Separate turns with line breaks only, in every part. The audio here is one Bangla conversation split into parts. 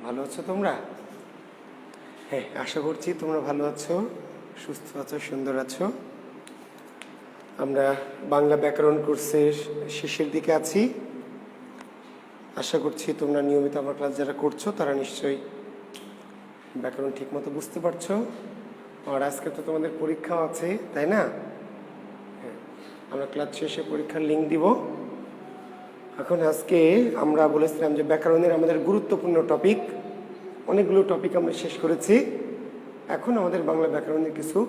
ভালো আছো তোমরা? হ্যাঁ, আশা করছি তোমরা ভালো আছো, সুস্থ আছো, সুন্দর আছো। আমরা বাংলা ব্যাকরণ কোর্সের শেষের দিকে আছি। আশা করছি তোমরা নিয়মিত আমার ক্লাস যারা করছো তারা নিশ্চয়ই ব্যাকরণ ঠিকমতো বুঝতে পারছো। আর আজকে তো তোমাদের পরীক্ষাও আছে, তাই না? হ্যাঁ, আমরা ক্লাস শেষে পরীক্ষার লিঙ্ক দিব। এখন আজকে আমরা বলেছিলাম যে ব্যাকরণের আমাদের গুরুত্বপূর্ণ টপিক, অনেকগুলো টপিক আমরা শেষ করেছি। এখন আমাদের বাংলা ব্যাকরণের কিছু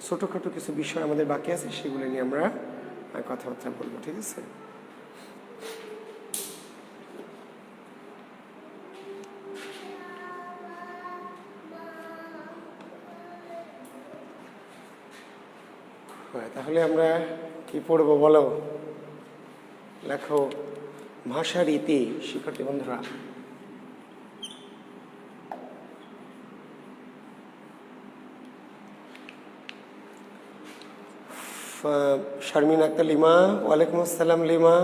ছোটোখাটো কিছু বিষয় আমাদের বাকি আছে, সেগুলো নিয়ে আমরা কথাবার্তা বলবো, ঠিক আছে? তাহলে আমরা কি পড়বো বলো? লেখো ভাষা রীতি। শিক্ষার্থী বন্ধুরা, শারমিন আক্তার লিমা, ওয়ালাইকুম আসসালাম। লিমা,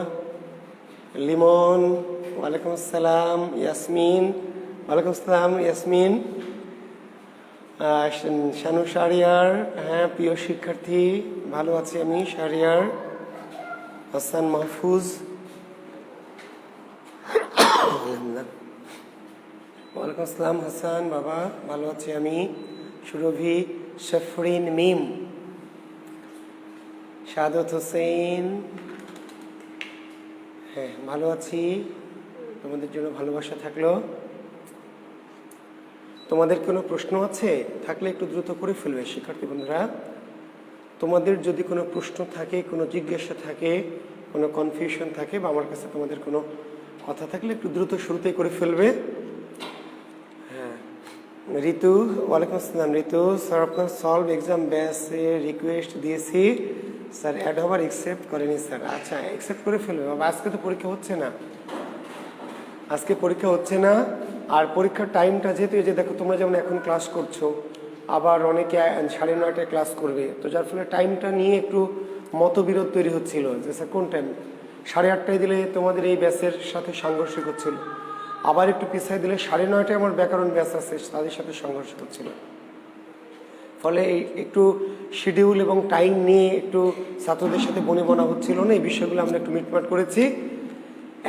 লিমন, ওয়ালাইকুম আসসালাম। ইয়াসমিন, ওয়ালাইকুম আসসালাম। ইয়াসমিন, শানু শাহরিয়ার, হ্যাঁ প্রিয় শিক্ষার্থী, ভালো আছি আমি। শাহরিয়ার, হাসান মাহফুজ, ওয়ালাইকুম আসসালাম। হাসান বাবা, ভালো আছি আমি। সুরভি, শফরিন মিম, সাদত হোসেন, হ্যাঁ ভালো আছি। তোমাদের জন্য ভালোবাসা থাকলো। তোমাদের কোনো প্রশ্ন আছে থাকলে একটু দ্রুত করে ফেলবে শিক্ষার্থী বন্ধুরা। তোমাদের যদি কোনো প্রশ্ন থাকে, কোনো জিজ্ঞাসা থাকে, কোনো কনফিউশন থাকে, বা আমার কাছে তোমাদের কোনো কথা থাকলে একটু দ্রুত শুরুতেই করে ফেলবে। হ্যাঁ, ঋতু, ওয়ালাইকুম আসসালাম। ঋতু স্যার, আপনার সলভ এক্সাম ব্যাচে রিকোয়েস্ট দিয়েছি স্যার, অ্যাড হবার অ্যাকসেপ্ট করেনি স্যার। আচ্ছা, অ্যাকসেপ্ট করে ফেলবে বাবা। আজকে তো পরীক্ষা হচ্ছে না, আজকে পরীক্ষা হচ্ছে না। আর পরীক্ষার টাইমটা যেহেতু, এই যে দেখো তোমরা যেমন এখন ক্লাস করছো, আবার অনেকে 9:30টায় ক্লাস করবে, তো যার ফলে টাইমটা নিয়ে একটু মতবিরোধ তৈরি হচ্ছিল যে স্যার কোন টাইম 8:30টায় দিলে তোমাদের এই ব্যাচের সাথে সাংঘর্ষিক হচ্ছিল, আবার একটু পিছায় দিলে 9:30টায় আমার ব্যাকরণ ব্যাচ আছে, তাদের সাথে সংঘর্ষ হচ্ছিল। ফলে একটু শিডিউল এবং টাইম নিয়ে একটু ছাত্রদের সাথে বনিবনা হচ্ছিল না, এই বিষয়গুলো আমরা একটু মিটমাট করেছি।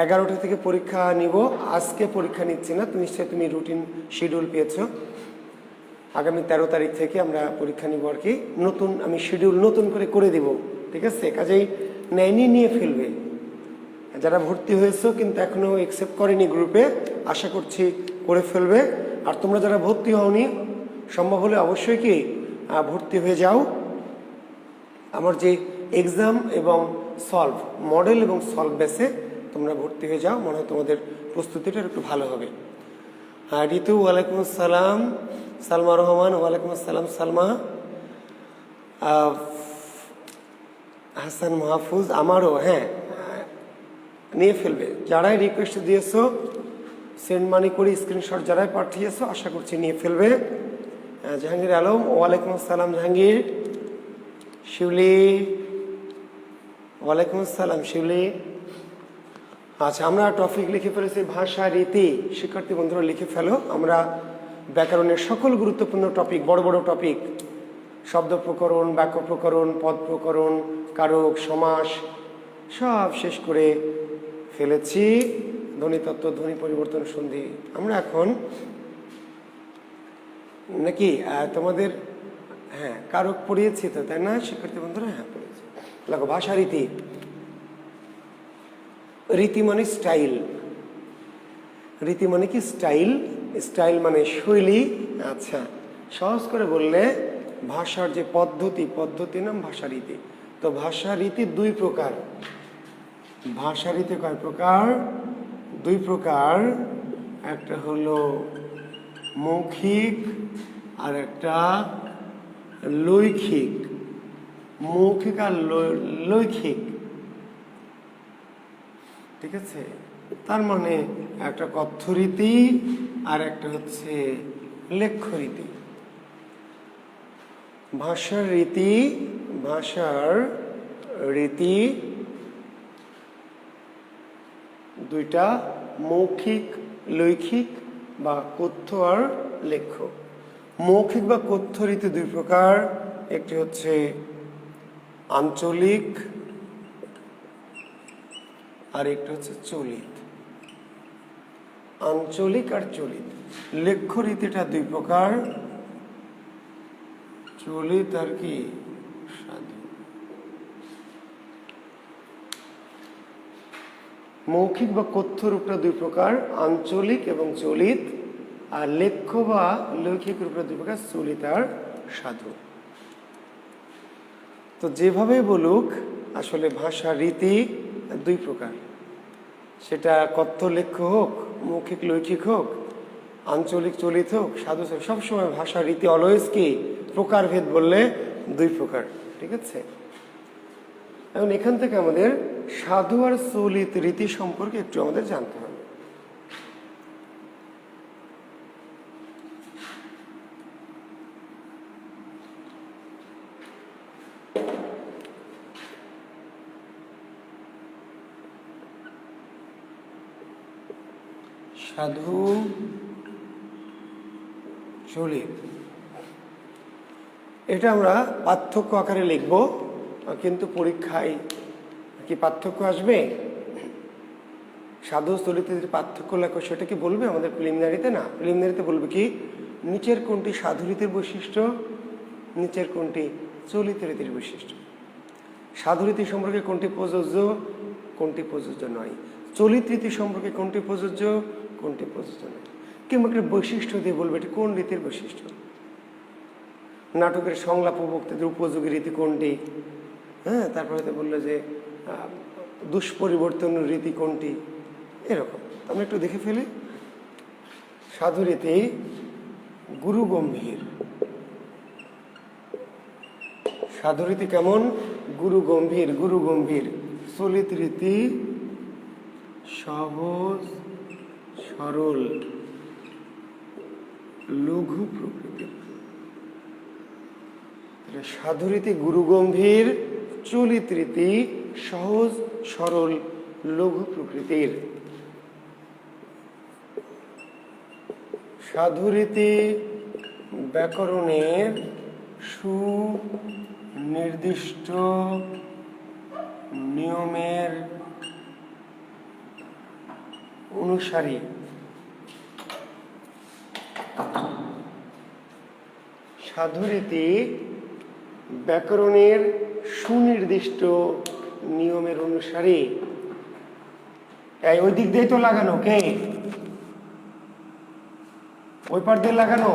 11টা থেকে পরীক্ষা নিব, আজকে পরীক্ষা নিচ্ছি না, নিশ্চয়ই তুমি রুটিন শিডিউল পেয়েছো। আগামী 13 তারিখ থেকে আমরা পরীক্ষা নিব আর কি। নতুন আমি শিডিউল নতুন করে দিব, ঠিক আছে? কাজেই নেয়নি, নিয়ে ফেলবে। যারা ভর্তি হয়েছো কিন্তু এখনও অ্যাকসেপ্ট করেনি গ্রুপে, আশা করছি করে ফেলবে। আর তোমরা যারা ভর্তি হওনি, সম্ভব হলে অবশ্যই কি ভর্তি হয়ে যাও। আমার যে এক্সাম এবং সলভ, মডেল এবং সলভ বেসে তোমরা ভর্তি হয়ে যাও, মনে হয় তোমাদের প্রস্তুতিটা একটু ভালো হবে। হ্যাঁ, ঋতু, ওয়ালাইকুম আসসালাম। সালমা রহমান, ওয়ালাইকুম আসসালাম সালমা। হাসান মাহফুজ, আমারও, হ্যাঁ নিয়ে ফেলবে। যারাই রিকোয়েস্ট দিয়েছো সেন্ড মানি করে স্ক্রিনশট যারাই পাঠিয়েছো, আশা করছি নিয়ে ফেলবে। জাহাঙ্গীর আলম, ওয়ালাইকুম আসসালাম জাহাঙ্গীর। শিউলি, ওয়ালাইকুম আসসালাম শিউলি। আচ্ছা, আমরা টপিক লিখে ফেলেছি ভাষা রীতি। শিক্ষার্থী বন্ধুরা লিখে ফেলো। আমরা ব্যাকরণের সকল গুরুত্বপূর্ণ টপিক, বড় বড় টপিক, শব্দ প্রকরণ, বাক্য প্রকরণ, পদ প্রকরণ, কারক, সমাস সব শেষ করে ফেলেছি। ধ্বনিতত্ত্ব, ধ্বনি পরিবর্তন, সন্ধি। আমরা এখন নাকি তোমাদের, হ্যাঁ কারক পড়িয়েছি তো, তাই না শিক্ষার্থী বন্ধুরা? হ্যাঁ পড়িয়েছি। দেখো ভাষা রীতি। রীতি মানে স্টাইল। রীতি মানে কি? স্টাইল। স্টাইল মানে শৈলী। আচ্ছা, সহজ করে বললে ভাষার যে পদ্ধতি, পদ্ধতির নাম ভাষা রীতি। তো ভাষা রীতি দুই প্রকার। ভাষা রীতি কয় প্রকার? দুই প্রকার। একটা হলো মৌখিক আর একটা লৈখিক। মৌখিক আর লৈখিক, ঠিক আছে? তার মানে একটা কথ্য রীতি আর একটা হচ্ছে লেখ্য রীতি। ভাষার রীতি, ভাষার রীতি দুইটা, মৌখিক, লৈখিক। বা কথ্য আর লেখ্য। মৌখিক বা কথ্য রীতি দুই প্রকার, একটি হচ্ছে আঞ্চলিক আর একটি হচ্ছে চলিত। আঞ্চলিক আর চলিত। লেখ্য রীতিটা দুই প্রকার, চলিত আর কি সাধু। মৌখিক বা কথ্য রূপটা দুই প্রকার, আঞ্চলিক এবং চলিত। আর লেখ্য বা লৈখিক রূপটা দুই প্রকার, চলিত আর সাধু। তো যেভাবে বলুক আসলে ভাষা রীতি দুই প্রকার, সেটা কথ্য লেখ্য হোক, মৌখিক লৈখিক হোক, আঞ্চলিক চলিত হোক, সাধু হোক, সবসময় ভাষা রীতি অলওয়েজ কি প্রকারভেদ বললে দুই প্রকার। ঠিক আছে, এখন এখান থেকে আমাদের সাধু আর চলিত রীতি সম্পর্কে একটু আমাদের জানতে হবে। সাধু চলিত, এটা আমরা পার্থক্য আকারে লিখব, কিন্তু পরীক্ষায় কি পার্থক্য আসবে? সাধু চলিতের পার্থক্য লেখো, সেটা কি বলবে আমাদের প্রিলিমিনারিতে? না, প্রিলিমিনারিতে বলবে কি নিচের কোনটি সাধু রীতির বৈশিষ্ট্য, নিচের কোনটি চলিত রীতির বৈশিষ্ট্য। সাধু রীতি সম্পর্কে কোনটি প্রযোজ্য, কোনটি প্রযোজ্য নয়। চলিত রীতি সম্পর্কে কোনটি প্রযোজ্য, কোনটি প্রযোজ্য নয়। কিংবা একটা বৈশিষ্ট্য দিয়ে বলবে এটি কোন রীতির বৈশিষ্ট্য। নাটকের সংলাপ ও বক্তৃতার উপযোগী রীতি কোনটি, হ্যাঁ, তারপরে তো বললো যে দুষ্পরিবর্তন রীতি কোনটি, এরকম আমরা একটু দেখে ফেলি। সাধু রীতি গুরু গম্ভীর, সাধু রীতি কেমন? গুরু গম্ভীর, গুরু গম্ভীর। চলিত রীতি সহজ সরল লঘু প্রকৃতির। সাধু রীতি গুরু গম্ভীর, চলিত রীতি সহজ সরল লঘু প্রকৃতির। সাধু রীতি ব্যাকরণের সুনির্দিষ্ট নিয়মের অনুসারী। সাধু রীতি ব্যাকরণের সুনির্দিষ্ট নিয়মের অনুসারী। এই ওই দিক দিয়ে তো লাগানো, কে ওই পার দিয়ে লাগানো,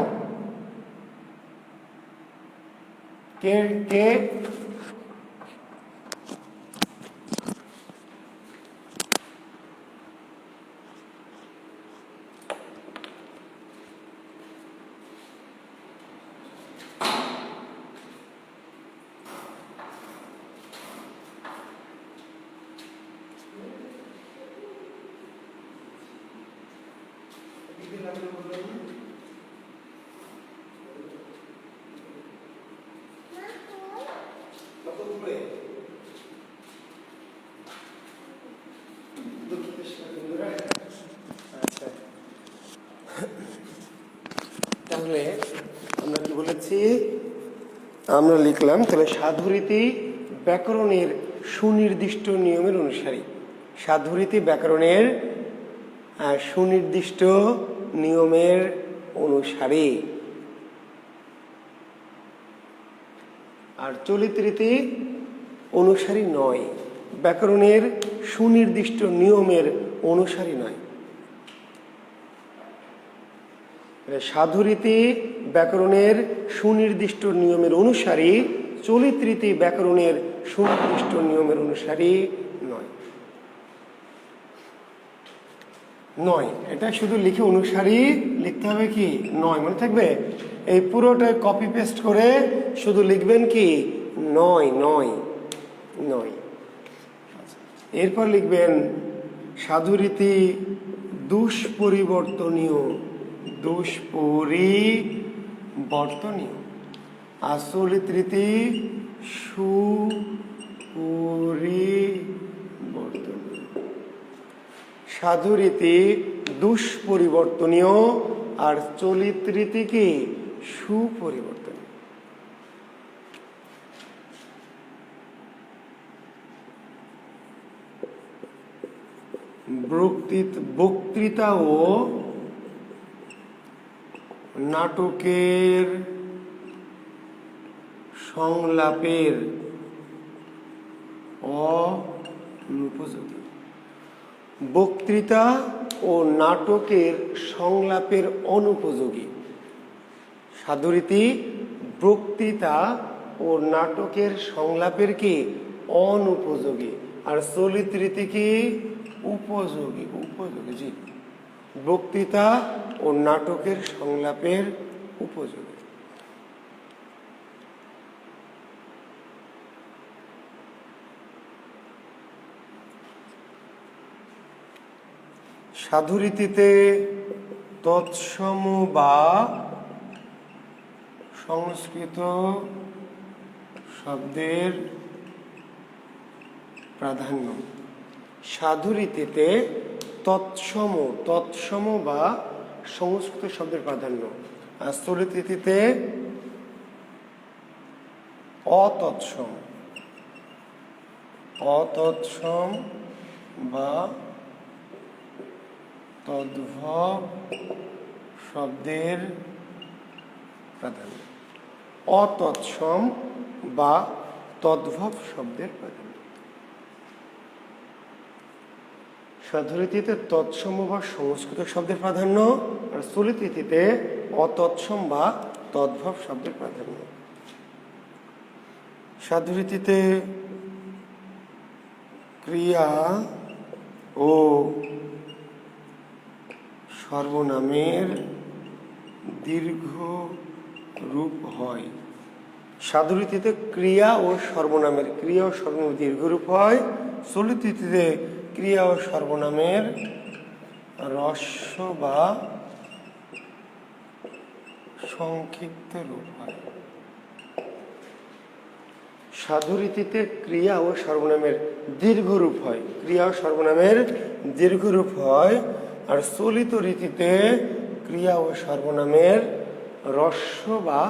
কে কে তাহলে আমরা কি বলেছি, আমরা লিখলাম তাহলে সাধু রীতি ব্যাকরণের সুনির্দিষ্ট নিয়মের অনুসারী। সাধু রীতি ব্যাকরণের সুনির্দিষ্ট নিয়মের অনুসারী। আর চলিত রীতি অনুসারী নয়, ব্যাকরণের সুনির্দিষ্ট নিয়মের অনুসারী নয়। সাধু রীতি ব্যাকরণের সুনির্দিষ্ট নিয়মের অনুসারী, চলিত রীতি ব্যাকরণের সুনির্দিষ্ট নিয়মের অনুসারী নয়। নয়, এটা শুধু লিখে অনুসারী লিখতে হবে কি নয়, মনে থাকবে। এই পুরোটা কপি পেস্ট করে শুধু লিখবেন কি নয়, নয়, নয়। এরপর লিখবেন সাধু রীতি দুষ্পরিবর্তনীয়, দুষ্পরিবর্তনীয়। আর চলিত রীতি সুপরিবর্তনীয়। সাধু রীতি দুষ্পরিবর্তনীয়, আর চলিত রীতি কি সুপরিবর্তনীয়। বক্তৃতা ও নাটকের সংলাপের অনুপযোগী। বক্তৃতা ও নাটকের সংলাপের অনুপযোগী। সাধুরীতি বক্তৃতা ও নাটকের সংলাপের কি অনুপযোগী, আর চলিত রীতি কি উপযোগী। উপযোগী, জি, বক্তৃতা ও নাটকের সংলাপের উপযোগী। সাধুরীতিতে তৎসম বা সংস্কৃত শব্দের প্রাধান্য। সাধুরীতিতে তৎসম বা সংস্কৃত শব্দের প্রাধান্য, আর চলিত রীতিতে অতৎসম বা তদ্ভব শব্দের প্রাধান্য। অতৎসম বা তদ্ভব শব্দের প্রাধান্য। সাধুরীতিতে তৎসম বা সংস্কৃত শব্দের প্রাধান্য, আর চলিত রীতিতে অতৎসম বা তদ্ভব শব্দের প্রাধান্য। সাধুরীতিতে ক্রিয়া ও সর্বনামের দীর্ঘ রূপ হয়। সাধুরীতিতে ক্রিয়া ও সর্বনামের দীর্ঘ রূপ হয়। চলিত রীতিতে ক্রিয়া ও সর্বনামের হ্রস্ব বা সংক্ষিপ্ত রূপ হয়। সাধুরীতিতে ক্রিয়া ও সর্বনামের দীর্ঘ রূপ হয়, ক্রিয়া ও সর্বনামের দীর্ঘ রূপ হয়, আর চলিত রীতিতে ক্রিয়া ও সর্বনামের হ্রস্ব বা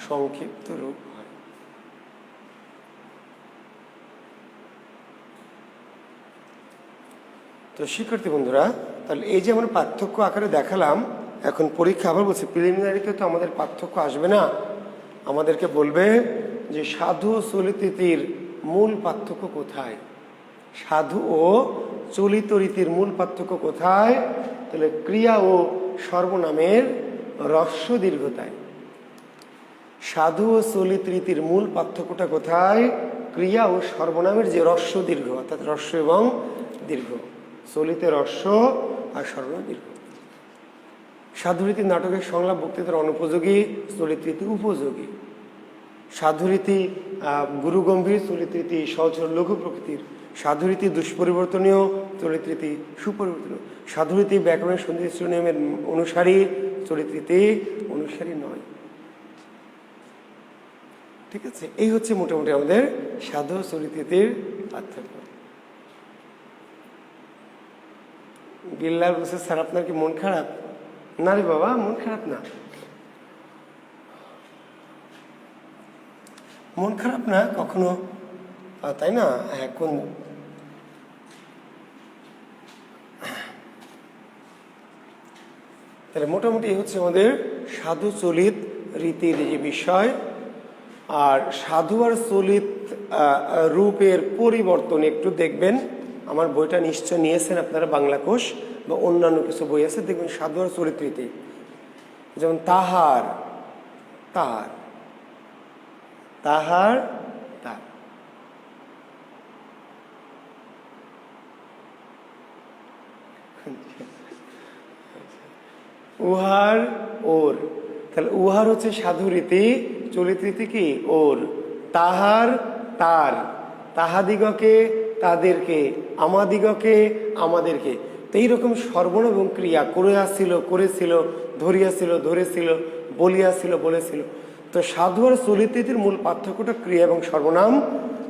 সংক্ষিপ্ত রূপ হয়। তো শিক্ষার্থী বন্ধুরা, তাহলে এই যে আমরা পার্থক্য আকারে দেখালাম, এখন পরীক্ষা আবার বলছে প্রিলিমিনারিতে তো আমাদের পার্থক্য আসবে না, আমাদেরকে বলবে যে সাধু ও চলিত রীতির মূল পার্থক্য কোথায়। সাধু ও চলিত রীতির মূল পার্থক্য কোথায়? তাহলে ক্রিয়া ও সর্বনামের হ্রস্ব দীর্ঘতায়। সাধু ও চলিত রীতির মূল পার্থক্যটা কোথায়? ক্রিয়া ও সর্বনামের যে হ্রস্ব দীর্ঘ, অর্থাৎ হ্রস্ব এবং দীর্ঘ। চলিতে হ্রস্ব আর সর্বনাম দীর্ঘ। সাধুরীতি নাটকের সংলাপ বক্তৃতার অনুপযোগী, চলিত রীতি উপযোগী। সাধুরীতি গুরুগম্ভীর, চলিত রীতি সহজ লঘু প্রকৃতির। সাধুরীতি দুষ্পরিবর্তনীয়, চলিত রীতি সুপরিবর্তনীয়। সাধুরীতি ব্যাকরণের সন্ধিস্থ নিয়মের অনুসারী, চলিত রীতি অনুসারী নয়। ঠিক আছে, এই হচ্ছে মোটামুটি আমাদের সাধু চলিত রীতির পার্থক্য। বিল্লাল বলছে, স্যার আপনার কি মন খারাপ? না রে বাবা, মন খারাপ না, মন খারাপ না কখনো, তাই না? এখন তাহলে মোটামুটি হচ্ছে আমাদের সাধু চলিত রীতির যে বিষয়। আর সাধু আর চলিত রূপের পরিবর্তন একটু দেখবেন, আমার বইটা নিশ্চয় নিয়েছেন আপনারা, বাংলা কোষ বা অন্যান্য কিছু বই আছে, দেখবেন সাধু আর চলিত রীতি, যেমন তাহার, তাহার, তাহার, তার। উহার, ওর। তাহলে উহার হচ্ছে সাধু রীতি, চলিত রীতি কি ওর। তাহার, তার। তাহাদিগকে, তাদেরকে। আমাদিগকে, আমাদেরকে। তো এইরকম সর্বনাম এবং ক্রিয়া করে আসছিল, করেছিল, ধরিয়াছিল, ধরেছিল, বলিয়াছিল, বলেছিল। তো সাধু আর চলিত রীতির মূল পার্থক্যটা ক্রিয়া এবং সর্বনাম।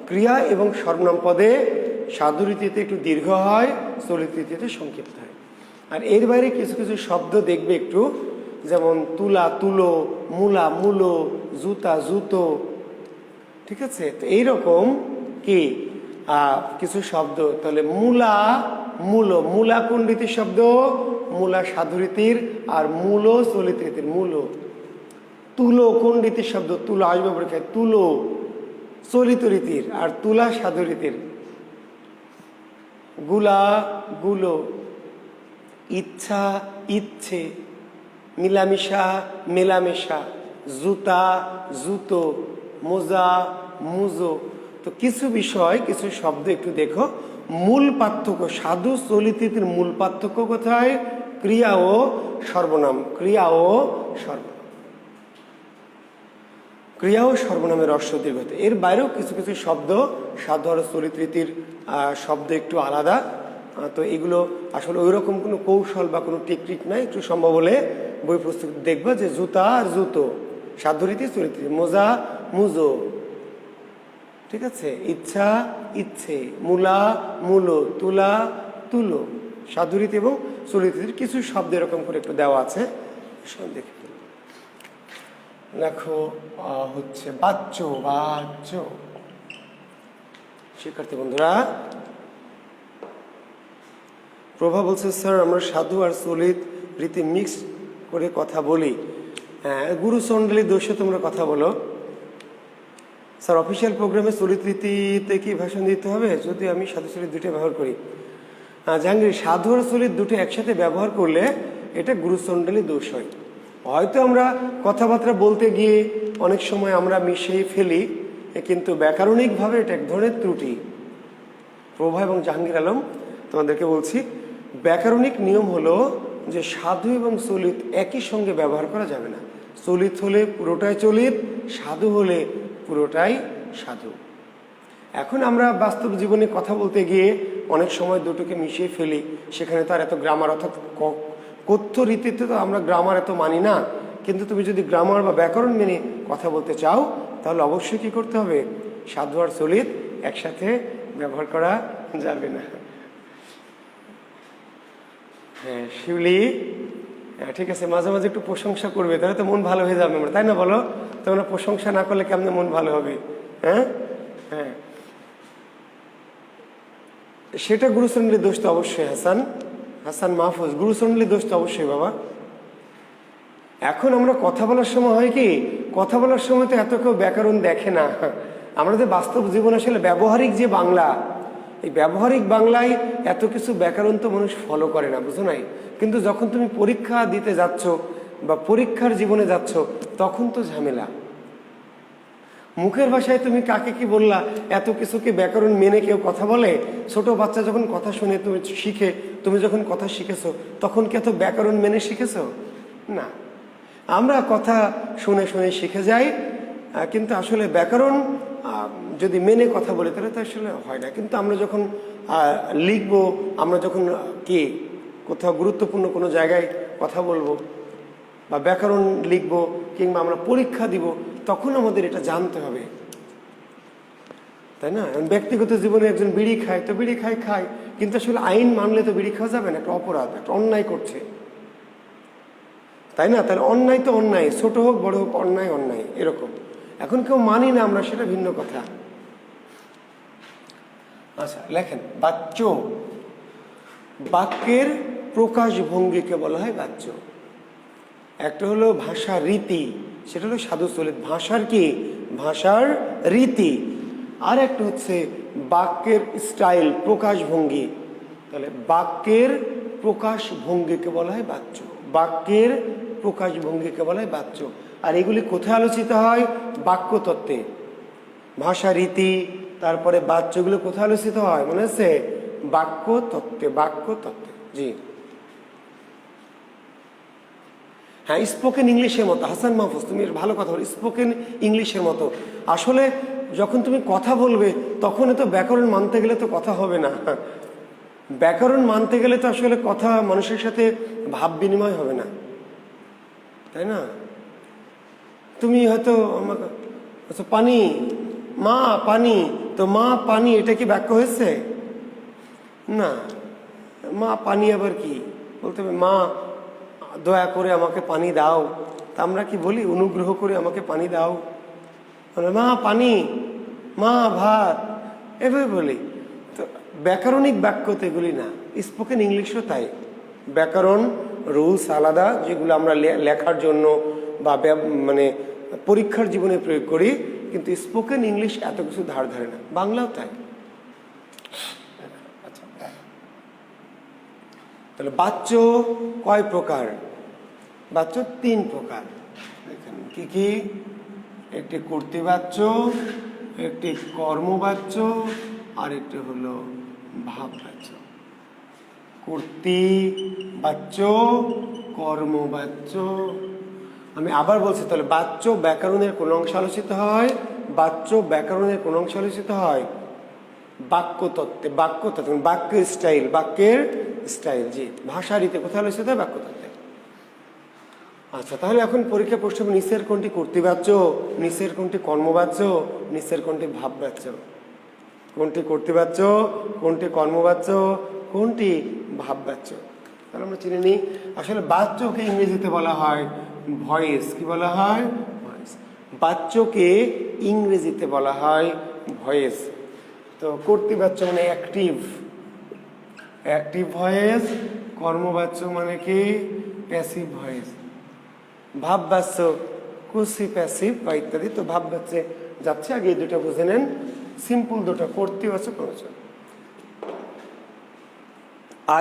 ক্রিয়া এবং সর্বনাম পদে সাধু রীতিতে একটু দীর্ঘ হয়, চলিত রীতিতে সংক্ষিপ্ত হয়। আর এর বাইরে কিছু কিছু শব্দ দেখবে একটু, যেমন তুলা তুলো, মূলা মূলো, জুতা জুতো। ঠিক আছে, তো এইরকম কি কিছু শব্দ। তাহলে মূলা মূলো, মূলা কোন রীতির শব্দ? মূলা সাধু রীতির, আর মূলো চলিত রীতির। মূলো। তুলো কোন রীতির শব্দ? তুলো আসবে পরীক্ষায়। তুলো চলিত রীতির, আর তুলা সাধু রীতির। গুলা গুলো, ইচ্ছা ইচ্ছে, মিলামিশা মেলামেশা, জুতা জুতো, মোজা মুজো। তো কিছু বিষয়, কিছু শব্দ একটু দেখো। মূল পার্থক্য, সাধু চলিত রীতির মূল পার্থক্য কোথায়? ক্রিয়া ও সর্বনাম। ক্রিয়া ও সর্বনাম, ক্রিয়া ও সর্বনামের হ্রস্ব দীর্ঘতা। এর বাইরেও কিছু কিছু শব্দ সাধু আর চলিত রীতির শব্দ একটু আলাদা। তো এগুলো আসলে ওই রকম কোনো কৌশল বা কোনো টেকনিক নাই। একটু সম্ভব হলে বই পুস্তক দেখবা যে জুতা আর জুতো সাধু রীতি চলিত রীতি, মোজা মুজো। ঠিক আছে, ইচ্ছা ইচ্ছে, মূলা মূলো, তুলা তুলো, সাধু রীতি এবং চলিত রীতির কিছু শব্দ এরকম করে একটু দেওয়া আছে, দেখে দেখো। হচ্ছে বাচ্চ, বাচ্চ। শিক্ষার্থী বন্ধুরা, প্রভা বলছে স্যার আমরা সাধু আর চলিত রীতি মিক্স করে কথা বলি। হ্যাঁ, গুরু চণ্ডালী দোষে তোমরা কথা বলো। স্যার অফিসিয়াল প্রোগ্রামে চলিত রীতিতে কি ভাষণ দিতে হবে যদি আমি সাধু চলিত দুটো ব্যবহার করি? জাহাঙ্গীর, সাধু আর চলিত দুটো একসাথে ব্যবহার করলে এটা গুরু চণ্ডালী দোষ হয়। হয়তো আমরা কথাবার্তা বলতে গিয়ে অনেক সময় আমরা মিশিয়ে ফেলি, কিন্তু ব্যাকরণিকভাবে এটা এক ধরনের ত্রুটি। প্রভা এবং জাহাঙ্গীর আলম তোমাদেরকে বলছি, ব্যাকরণিক নিয়ম হলো যে সাধু এবং চলিত একই সঙ্গে ব্যবহার করা যাবে না। চলিত হলে পুরোটাই চলিত, সাধু হলে পুরোটাই সাধু। এখন আমরা বাস্তব জীবনে কথা বলতে গিয়ে অনেক সময় দুটোকে মিশিয়ে ফেলি। সেখানে তার এত গ্রামার, অর্থাৎ কথ্য রীতিতে তো আমরা গ্রামার এত মানি না, কিন্তু তুমি যদি গ্রামার বা ব্যাকরণ মেনে কথা বলতে চাও তাহলে অবশ্যই কি করতে হবে? সাধু আর চলিত একসাথে ব্যবহার করা যাবে না। হ্যাঁ শিউলি, হ্যাঁ ঠিক আছে, মাঝে মাঝে একটু প্রশংসা করবে, তাহলে তো মন ভালো হয়ে যাবে আমরা, তাই না বলো? তোমরা প্রশংসা না করলে কেমনে মন ভালো হবে? হ্যাঁ হ্যাঁ, সেটা গুরুচণ্ডীর দোষ তো অবশ্যই। হাসান হাসান মাহফুজ, গুরুচণ্ডীর দোষ তো অবশ্যই বাবা। এখন আমরা কথা বলার সময় হয় কি, কথা বলার সময় তো এত কেউ ব্যাকরণ দেখে না। আমরা যে বাস্তব জীবন আসলে ব্যবহারিক যে বাংলা, এই ব্যবহারিক বাংলায় এত কিছু ব্যাকরণ তো মানুষ ফলো করে না, বুঝো নাই? কিন্তু যখন তুমি পরীক্ষা দিতে যাচ্ছ বা পরীক্ষার জীবনে যাচ্ছ তখন তো ঝামেলা। মুখের ভাষায় তুমি কাকে কি বললা, এত কিছু কি ব্যাকরণ মেনে কেউ কথা বলে? ছোট বাচ্চা যখন কথা শুনে তুমি শিখে, তুমি যখন কথা শিখেছো তখন কি এত ব্যাকরণ মেনে শিখেছো? না, আমরা কথা শুনে শুনে শিখে যাই, কিন্তু আসলে ব্যাকরণ যদি মেনে কথা বলি তাহলে তো আসলে হয় না। কিন্তু আমরা যখন লিখবো, আমরা যখন কি কোথাও গুরুত্বপূর্ণ কোনো জায়গায় কথা বলবো বা ব্যাকরণ লিখবো কিংবা আমরা পরীক্ষা দিব, তখন আমাদের এটা জানতে হবে, তাই না? ব্যক্তিগত জীবনে একজন বিড়ি খায় তো বিড়ি খায়, কিন্তু আসলে আইন মানলে তো বিড়ি খাওয়া যাবে না, একটা অপরাধ, একটা অন্যায় করছে, তাই না? তাহলে অন্যায় তো অন্যায়, ছোট হোক বড় হোক, অন্যায় অন্যায় এরকম। এখন কেউ মানি না আমরা, সেটা ভিন্ন কথা। আচ্ছা লেখেন, বাচ্য, বাক্যের প্রকাশ ভঙ্গিকে বলা হয় বাচ্য। একটা হলো ভাষার রীতি, সেটা হলো সাধু চলিত ভাষার কি, ভাষার রীতি। আর একটা হচ্ছে বাক্যের স্টাইল, প্রকাশ ভঙ্গি। তাহলে বাক্যের প্রকাশ ভঙ্গিকে বলা হয় বাচ্য, বাক্যের প্রকাশ ভঙ্গিকে বলা হয় বাচ্য। আর এগুলি কোথায় আলোচিত হয়? বাক্যতত্ত্বে। ভাষা রীতি তারপরে বাচ্যগুলো কোথায় আলোচিত হয় মনে আছে? বাক্যতত্ত্বে, বাক্যতত্ত্বে। জি হ্যাঁ, স্পোকেন ইংলিশের মতো। হাসান মাহফুজ, তুমি ভালো কথা বলো, স্পোকেন ইংলিশের মতো। আসলে যখন তুমি কথা বলবে তখন তো ব্যাকরণ মানতে গেলে তো কথা হবে না। ব্যাকরণ মানতে গেলে তো আসলে কথা মানুষের সাথে ভাব বিনিময় হবে না, তাই না? তুমি হয়তো আমাকে আচ্ছা পানি, মা পানি, তো মা পানি এটা কি বাক্য হয়েছে? না, মা পানি আবার কি বলতে হবে? মা দয়া করে আমাকে পানি দাও, তা আমরা কি বলি? অনুগ্রহ করে আমাকে পানি দাও, মানে মা পানি, মা ভাত, এভাবে বলি। তো ব্যাকরণিক বাক্য তো এগুলি না, স্পোকেন ইংলিশও তাই। ব্যাকরণ রুলস আলাদা, যেগুলো আমরা লেখার জন্য বা মানে পরীক্ষার জীবনে প্রয়োগ করি, কিন্তু স্পোকেন ইংলিশ এত কিছু ধার ধারে না, বাংলাও তাই। আচ্ছা, তাহলে বাচ্য কয় প্রকার? বাচ্য 3 প্রকার। এখানে কি কি? একটি কর্তৃবাচ্য, একটি কর্মবাচ্য, আর একটি হলো ভাববাচ্য। কর্তৃবাচ্য, কর্মবাচ্য। আমি আবার বলছি, তাহলে বাচ্য ব্যাকরণের কোন অংশ আলোচিত হয়? বাচ্য ব্যাকরণের কোন অংশ আলোচিত হয়? বাক্যতত্ত্বে। বাক্যতত্ত্ব বাক্যের স্টাইল, বাক্যের স্টাইল। জি, ভাষা রীতি কোথায় আলোচিত হয়? বাক্যতত্ত্বে। আচ্ছা, তাহলে এখন পরীক্ষা প্রশ্ন হবে, নিচের কোনটি কর্তৃবাচ্য, নিচের কোনটি কর্মবাচ্য, নিচের কোনটি ভাববাচ্য? কোনটি কর্তৃবাচ্য, কোনটি কর্মবাচ্য, কোনটি ভাববাচ্য? তাহলে আমরা চিনে নিই। আসলে বাচ্যকে ইংরেজিতে বলা হয় ভয়েস। কি বলা হয়? ভয়েস। বাচ্যকে ইংরেজিতে বলা হয় ভয়েস। তো কর্তৃবাচ্য মানে অ্যাক্টিভ, অ্যাক্টিভ ভয়েস। কর্মবাচ্য মানে কি? Passive voice. ভাববাচ্য কুসি, প্যাসিভ বা ইত্যাদি। তো ভাববাচ্যে যাচ্ছে, আগে এই দুটো বুঝে নেন, সিম্পল দুটো, কর্তৃবাচ্য কর্মবাচ্য।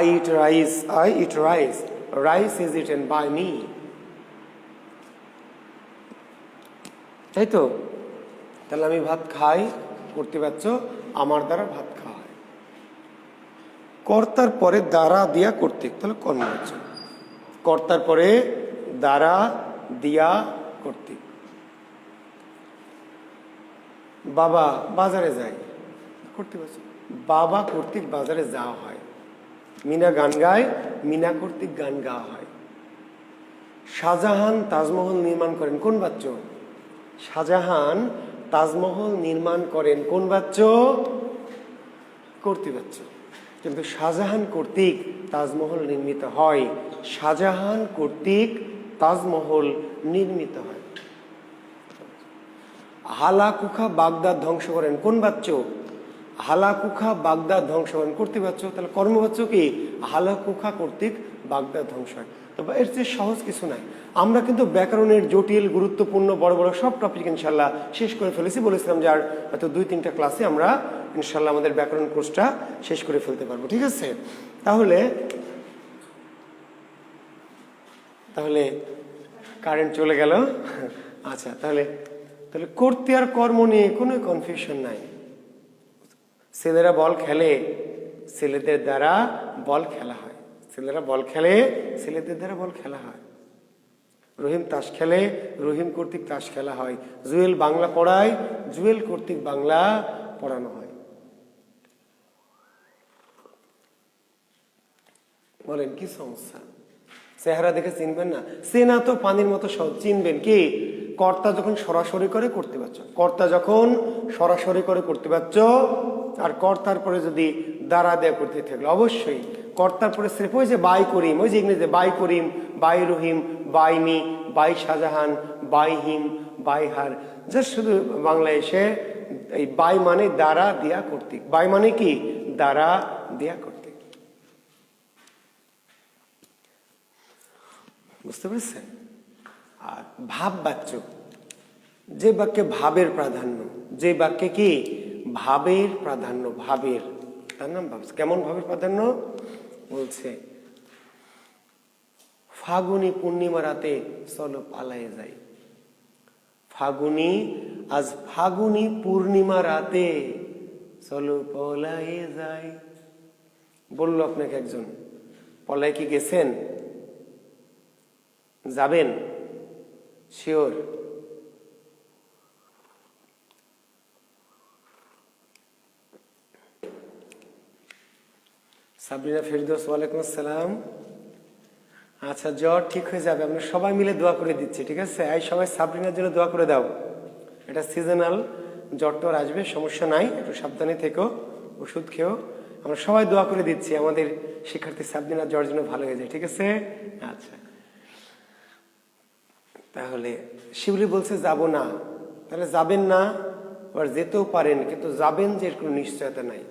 I eat rice, I eat rice, rice is eaten by me। তাই তো? তাহলে আমি ভাত খাই, কর্তৃবাচ্য, আমার দ্বারা ভাত খাওয়া হয়। কর্তার পরে দ্বারা দিয়া কর্তৃক, তাহলে কর্মবাচ্য। কর্তার পরে দ্বারা দিয়া কর্তৃক। বাবা বাজারে যায়, কর্তৃবাচ্য। বাবা কর্তৃক বাজারে যাওয়া হয়। মিনা গান গায়, মিনা কর্তৃক গান গাওয়া হয়। শাহজাহান তাজমহল নির্মাণ করেন, কোন বাচ্য? শাহজাহান তাজমহল নির্মাণ করেন, কোন বাচ্য? কর্তৃবাচ্য। কিন্তু শাহজাহান কর্তৃক তাজমহল নির্মিত হয়, শাহজাহান কর্তৃক তাজমহল নির্মিত হয়। হালাকুখা বাগদাদ ধ্বংস করেন, কোন বাচ্য? হালাকুখা বাগদাদ ধ্বংস করেন, কর্তৃবাচ্য। তাহলে কর্মবাচ্য কি? হালাকুখা কর্তৃক বাগদাদ ধ্বংস হয়। তবে এর চেয়ে সহজ কিছু নাই। আমরা কিন্তু ব্যাকরণের জটিল গুরুত্বপূর্ণ বড় বড় সব টপিক ইনশাল্লাহ শেষ করে ফেলেছি। বলেছিলাম যে আর হয়তো 2-3টা ক্লাসে আমরা ইনশাল্লাহ আমাদের ব্যাকরণ কোর্সটা শেষ করে ফেলতে পারবো। ঠিক আছে? তাহলে কারেন্ট চলে গেল। আচ্ছা, তাহলে কর্তৃ আর কর্ম নিয়ে কোনো কনফিউশন নাই। ছেলেরা বল খেলে, ছেলেদের দ্বারা বল খেলা হয়। ছেলেরা বল খেলে, ছেলেদের দ্বারা বল খেলা হয়। রহিম তাস খেলে, রহিম কর্তৃক তাস খেলা হয়। জুয়েল বাংলা পড়ায়, জুয়েল কর্তৃক বাংলা পড়ানো হয়। বলেন কি সমস্যা? চেহারা দেখে চিনবেন না? চেনা তো পানির মতো সহজ। চিনবেন কি? কর্তা যখন সরাসরি করে কর্তৃবাচ্য, কর্তা যখন সরাসরি করে কর্তৃবাচ্য, আর কর্তার পরে যদি দ্বারা দেয়া কর্তৃক থাকলে অবশ্যই কর্তার পরে স্রেফ ওই যে বাই করিম, ওই যে ইংরেজিতে by Karim, by Rahim, by me, by Shahjahan, by him, by her, just শুধু বাংলা এসে এই বাই মানে দ্বারা দেয়া কর্তৃক। বাই মানে কি? দ্বারা দেয়া কর্তৃক। বুঝতে পেরেছেন? আর ভাববাচ্য, যে বাক্যে ভাবের প্রাধান্য, যে বাক্যে কি ভাবের প্রাধান্য, ভাবের, তার নাম ভাব। কেমন ভাবের প্রাধান্য? বলছে ফাগুনি পূর্ণিমা রাতে চলো পালায়ে যাই। ফাগুনি, আজ ফাগুনি পূর্ণিমা রাতে চলো পলায়ে যাই। বললো আপনাকে একজন, পলায় কি গেছেন? যাবেন? শিওর? সাবরিনা ফেরদৌস, ওয়ালাইকুম আসসালাম। আচ্ছা, জ্বর ঠিক হয়ে যাবে, আমরা সবাই মিলে দোয়া করে দিচ্ছি। ঠিক আছে? এই সবাই সাবরিনার জন্য দোয়া করে দাও। এটা সিজনাল, জ্বর টর আসবে, সমস্যা নাই, একটু সাবধানে থেকো, ওষুধ খেও। আমরা সবাই দোয়া করে দিচ্ছি আমাদের শিক্ষার্থী সাবরিনার জ্বর যেন ভালো হয়ে যায়। ঠিক আছে? আচ্ছা, তাহলে শিবলি বলছে যাব না, তাহলে যাবেন না, আবার যেতেও পারেন, কিন্তু যাবেন যে কোনো নিশ্চয়তা নাই।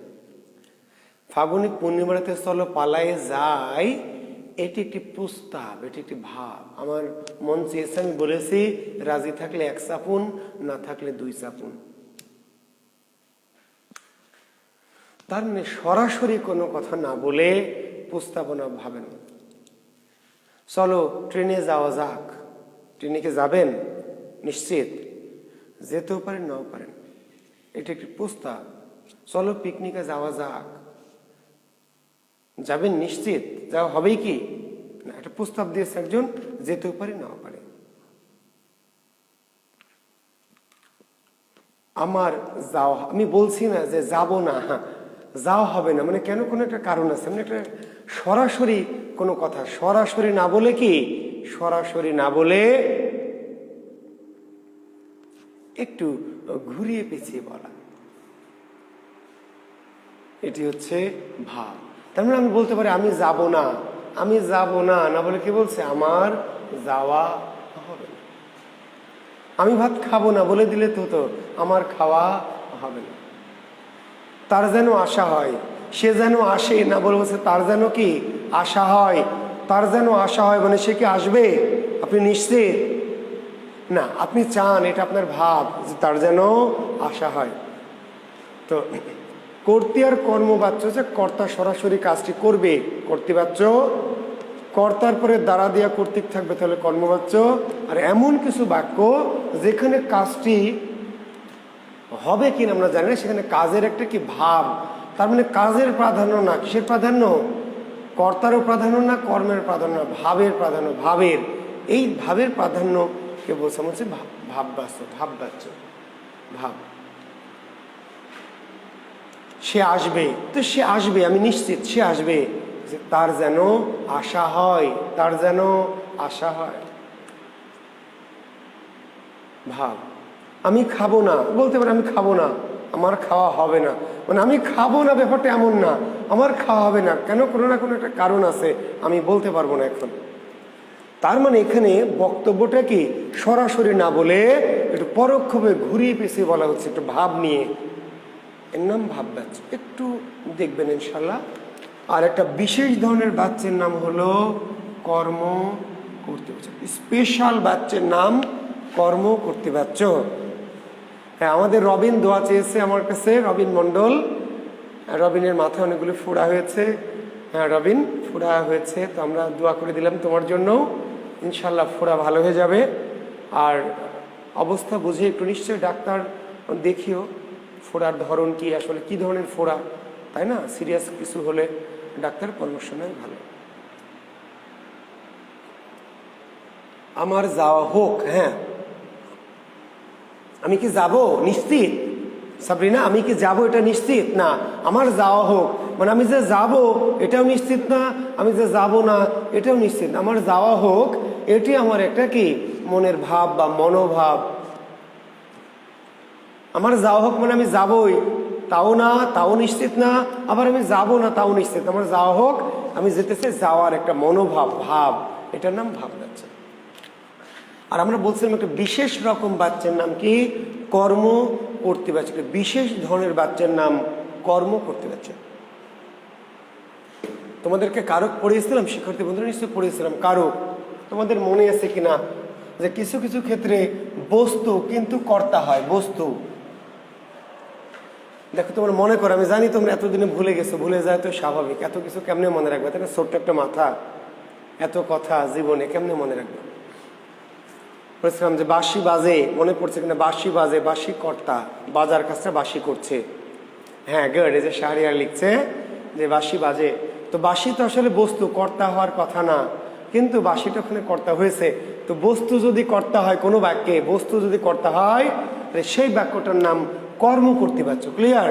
ফাগুনি পূর্ণিমাতে চলো পালায়ে যাই, এটি একটি প্রস্তাব, এটি একটি ভাব। আমার মন চেয়েছে, আমি বলেছি রাজি থাকলে 1 চাপুন, না থাকলে 2 চাপুন। তার মানে সরাসরি কোনো কথা না বলে প্রস্তাবনা ভাবেন। চলো ট্রেনে যাওয়া যাক, ট্রেনে কি যাবেন? নিশ্চিত, যেতেও পারেন নাও পারেন, এটা একটি প্রস্তাব। চলো পিকনিকে যাওয়া যাক, যাবেন নিশ্চিত, যাওয়া হবেই কি না, একটা প্রস্তাব দিয়েছে একজন, যেতেও পারে নাও পারে। আমার যাওয়া, আমি বলছি না যে যাব না, যাওয়া হবে না, মানে কেন, কোনো একটা কারণ আছে, মানে একটা সরাসরি কোনো কথা সরাসরি না বলে কি, সরাসরি না বলে একটু ঘুরিয়ে পেঁচিয়ে বলা, এটি হচ্ছে ভাব। তার মানে আমি বলতে পারি আমি যাব না, আমি যাব না, না বলে কি বলছে আমার যাওয়া হবে না। আমি ভাত খাবো না বলে দিলে তো হতো আমার খাওয়া হবে না। তার যেন আশা হয়, সে যেন আসে, না বলে বলছে তার যেন কি আশা হয়, তার যেন আশা হয়, মানে সে কি আসবে আপনি নিশ্চিত না, আপনি চান, এটা আপনার ভাব যে তার যেন আশা হয়। তো কর্তৃ আর কর্মবাচ্য, যে কর্তা সরাসরি কাজটি করবে, কর্তৃবাচ্য, কর্তার পরে দ্বারা দিয়া কর্তৃক থাকবে, তাহলে কর্মবাচ্য। আর এমন কিছু বাক্য যেখানে কাজটি হবে কিনা আমরা জানি না, সেখানে কাজের একটা কি ভাব, তার মানে কাজের প্রাধান্য না, কিসের প্রাধান্য, কর্তারও প্রাধান্য না, কর্মের প্রাধান্য না, ভাবের প্রাধান্য, ভাবের, এই ভাবের প্রাধান্যকে বোঝানো হচ্ছে ভাববাচ্য, ভাববাচ্য, ভাব। সে আসবে, তো সে আসবে, আমি নিশ্চিত সে আসবে, যে তার যেন আশা হয়, তার যেন আশা হয়, ভাব। আমি খাবো না, বলতে পারে আমি খাবো না, আমার খাওয়া হবে না, মানে আমি খাবো না ব্যাপারটা এমন না, আমার খাওয়া হবে না, কেন, কোনো না কোনো একটা কারণ আছে, আমি বলতে পারবো না এখন। তার মানে এখানে বক্তব্যটা কি সরাসরি না বলে একটু পরোক্ষভাবে ঘুরিয়ে পেঁচিয়ে বলা হচ্ছে, একটু ভাব নিয়ে, এর নাম ভাববাচ্য। একটু দেখবেন ইনশাল্লাহ। আর একটা বিশেষ ধরনের বাচ্চের নাম হলো কর্ম কর্তৃবাচ্য, স্পেশাল বাচ্চের নাম কর্ম কর্তৃবাচ্য। হ্যাঁ, আমাদের রবিন দোয়া চেয়েছে আমার কাছে, রবিন মণ্ডল, রবিনের মাথায় অনেকগুলো ফোড়া হয়েছে। হ্যাঁ রবিন, ফোড়া হয়েছে, তো আমরা দোয়া করে দিলাম তোমার জন্য, ইনশাল্লাহ ফোড়া ভালো হয়ে যাবে। আর অবস্থা বুঝে একটু নিশ্চয়ই ডাক্তার দেখিও, ফোড়ার ধরন কি, আসলে কি ধরনের ফোড়া, তাই না, সিরিয়াস কিছু হলে ডাক্তার পরামর্শ নেয় ভালো। আমার যাওয়া হোক, হ্যাঁ, আমি কি যাব নিশ্চিত, সাবরিনা আমি কি যাব এটা নিশ্চিত না, আমার যাওয়া হোক, মানে আমি যে যাব এটাও নিশ্চিত না, আমি যে যাব না এটাও নিশ্চিত, আমার যাওয়া হোক, এটি আমার একটা কি মনের ভাব বা মনোভাব। আমার যাওয়া হোক মানে আমি যাবই তাও না, তাও নিশ্চিত না, আবার আমি যাব না তাও নিশ্চিত, আমার যাওয়া হোক, আমি যেতে চাই, যাওয়ার একটা মনোভাব, ভাব, এটার নাম ভাববাচ্য। আর আমরা বলছিলাম একটা বিশেষ রকম বাচ্চার নাম কি কর্ম কর্তৃবাচ্য, বিশেষ ধরনের বাচ্চার নাম কর্ম কর্তৃবাচ্য। তোমাদেরকে কারক পড়িয়েছিলাম, শিক্ষার্থী বন্ধুরা নিশ্চয় পড়িয়েছিলাম কারক, তোমাদের মনে আছে কিনা, যে কিছু কিছু ক্ষেত্রে বস্তু কিন্তু কর্তা হয়, বস্তু। দেখো তোমার মনে করো, আমি জানি তোমরা এতদিনে ভুলে গেছো, ভুলে যায় তো স্বাভাবিক, এত কিছু কেমনে মনে রাখবে, তাই না, ছোট্ট একটা মাথা, এত কথা জীবনে কেমনে মনে রাখবে। বলেছিলাম যে বাঁশি বাজে, মনে পড়ছে কিনা, বাঁশি বাজে, বাঁশি কর্তা, বাজার কাজটা বাঁশি করছে। হ্যাঁ গুড, এই যে শাহরিয়ার লিখছে যে বাঁশি বাজে, তো বাঁশি তো আসলে বস্তু, কর্তা হওয়ার কথা না, কিন্তু বাঁশিটা ওখানে কর্তা হয়েছে। তো বস্তু যদি কর্তা হয় কোনো বাক্যে, বস্তু যদি কর্তা হয়, সেই বাক্যটার নাম কর্ম কর্তৃবাচ্য। ক্লিয়ার?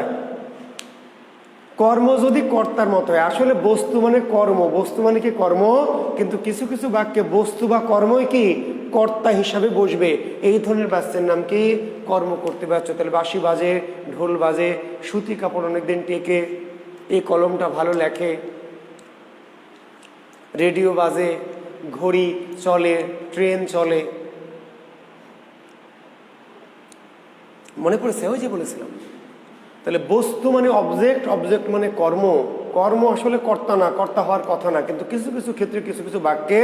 কর্ম যদি কর্তার মতো হয়, আসলে বস্তু মানে কর্ম, বস্তু মানে কি কর্ম, কিন্তু কিছু কিছু বাক্যে বস্তু বা কর্মই কি কর্তা হিসাবে বসবে, এই ধরনের বাচ্চার নাম কি কর্ম কর্তৃবাচ্য। তাহলে বাঁশি বাজে, ঢোল বাজে, সুতি কাপড় অনেকদিন টেকে, এই কলমটা ভালো লেখে, রেডিও বাজে, ঘড়ি চলে, ট্রেন চলে, মনে পড়েছে? ওই যে বলেছিলাম। তাহলে বস্তু মানে অবজেক্ট, অবজেক্ট মানে কর্ম। কর্ম আসলে কর্তা না, কর্তা হওয়ার কথা না, কিন্তু কিছু কিছু ক্ষেত্রে কিছু কিছু বাক্যে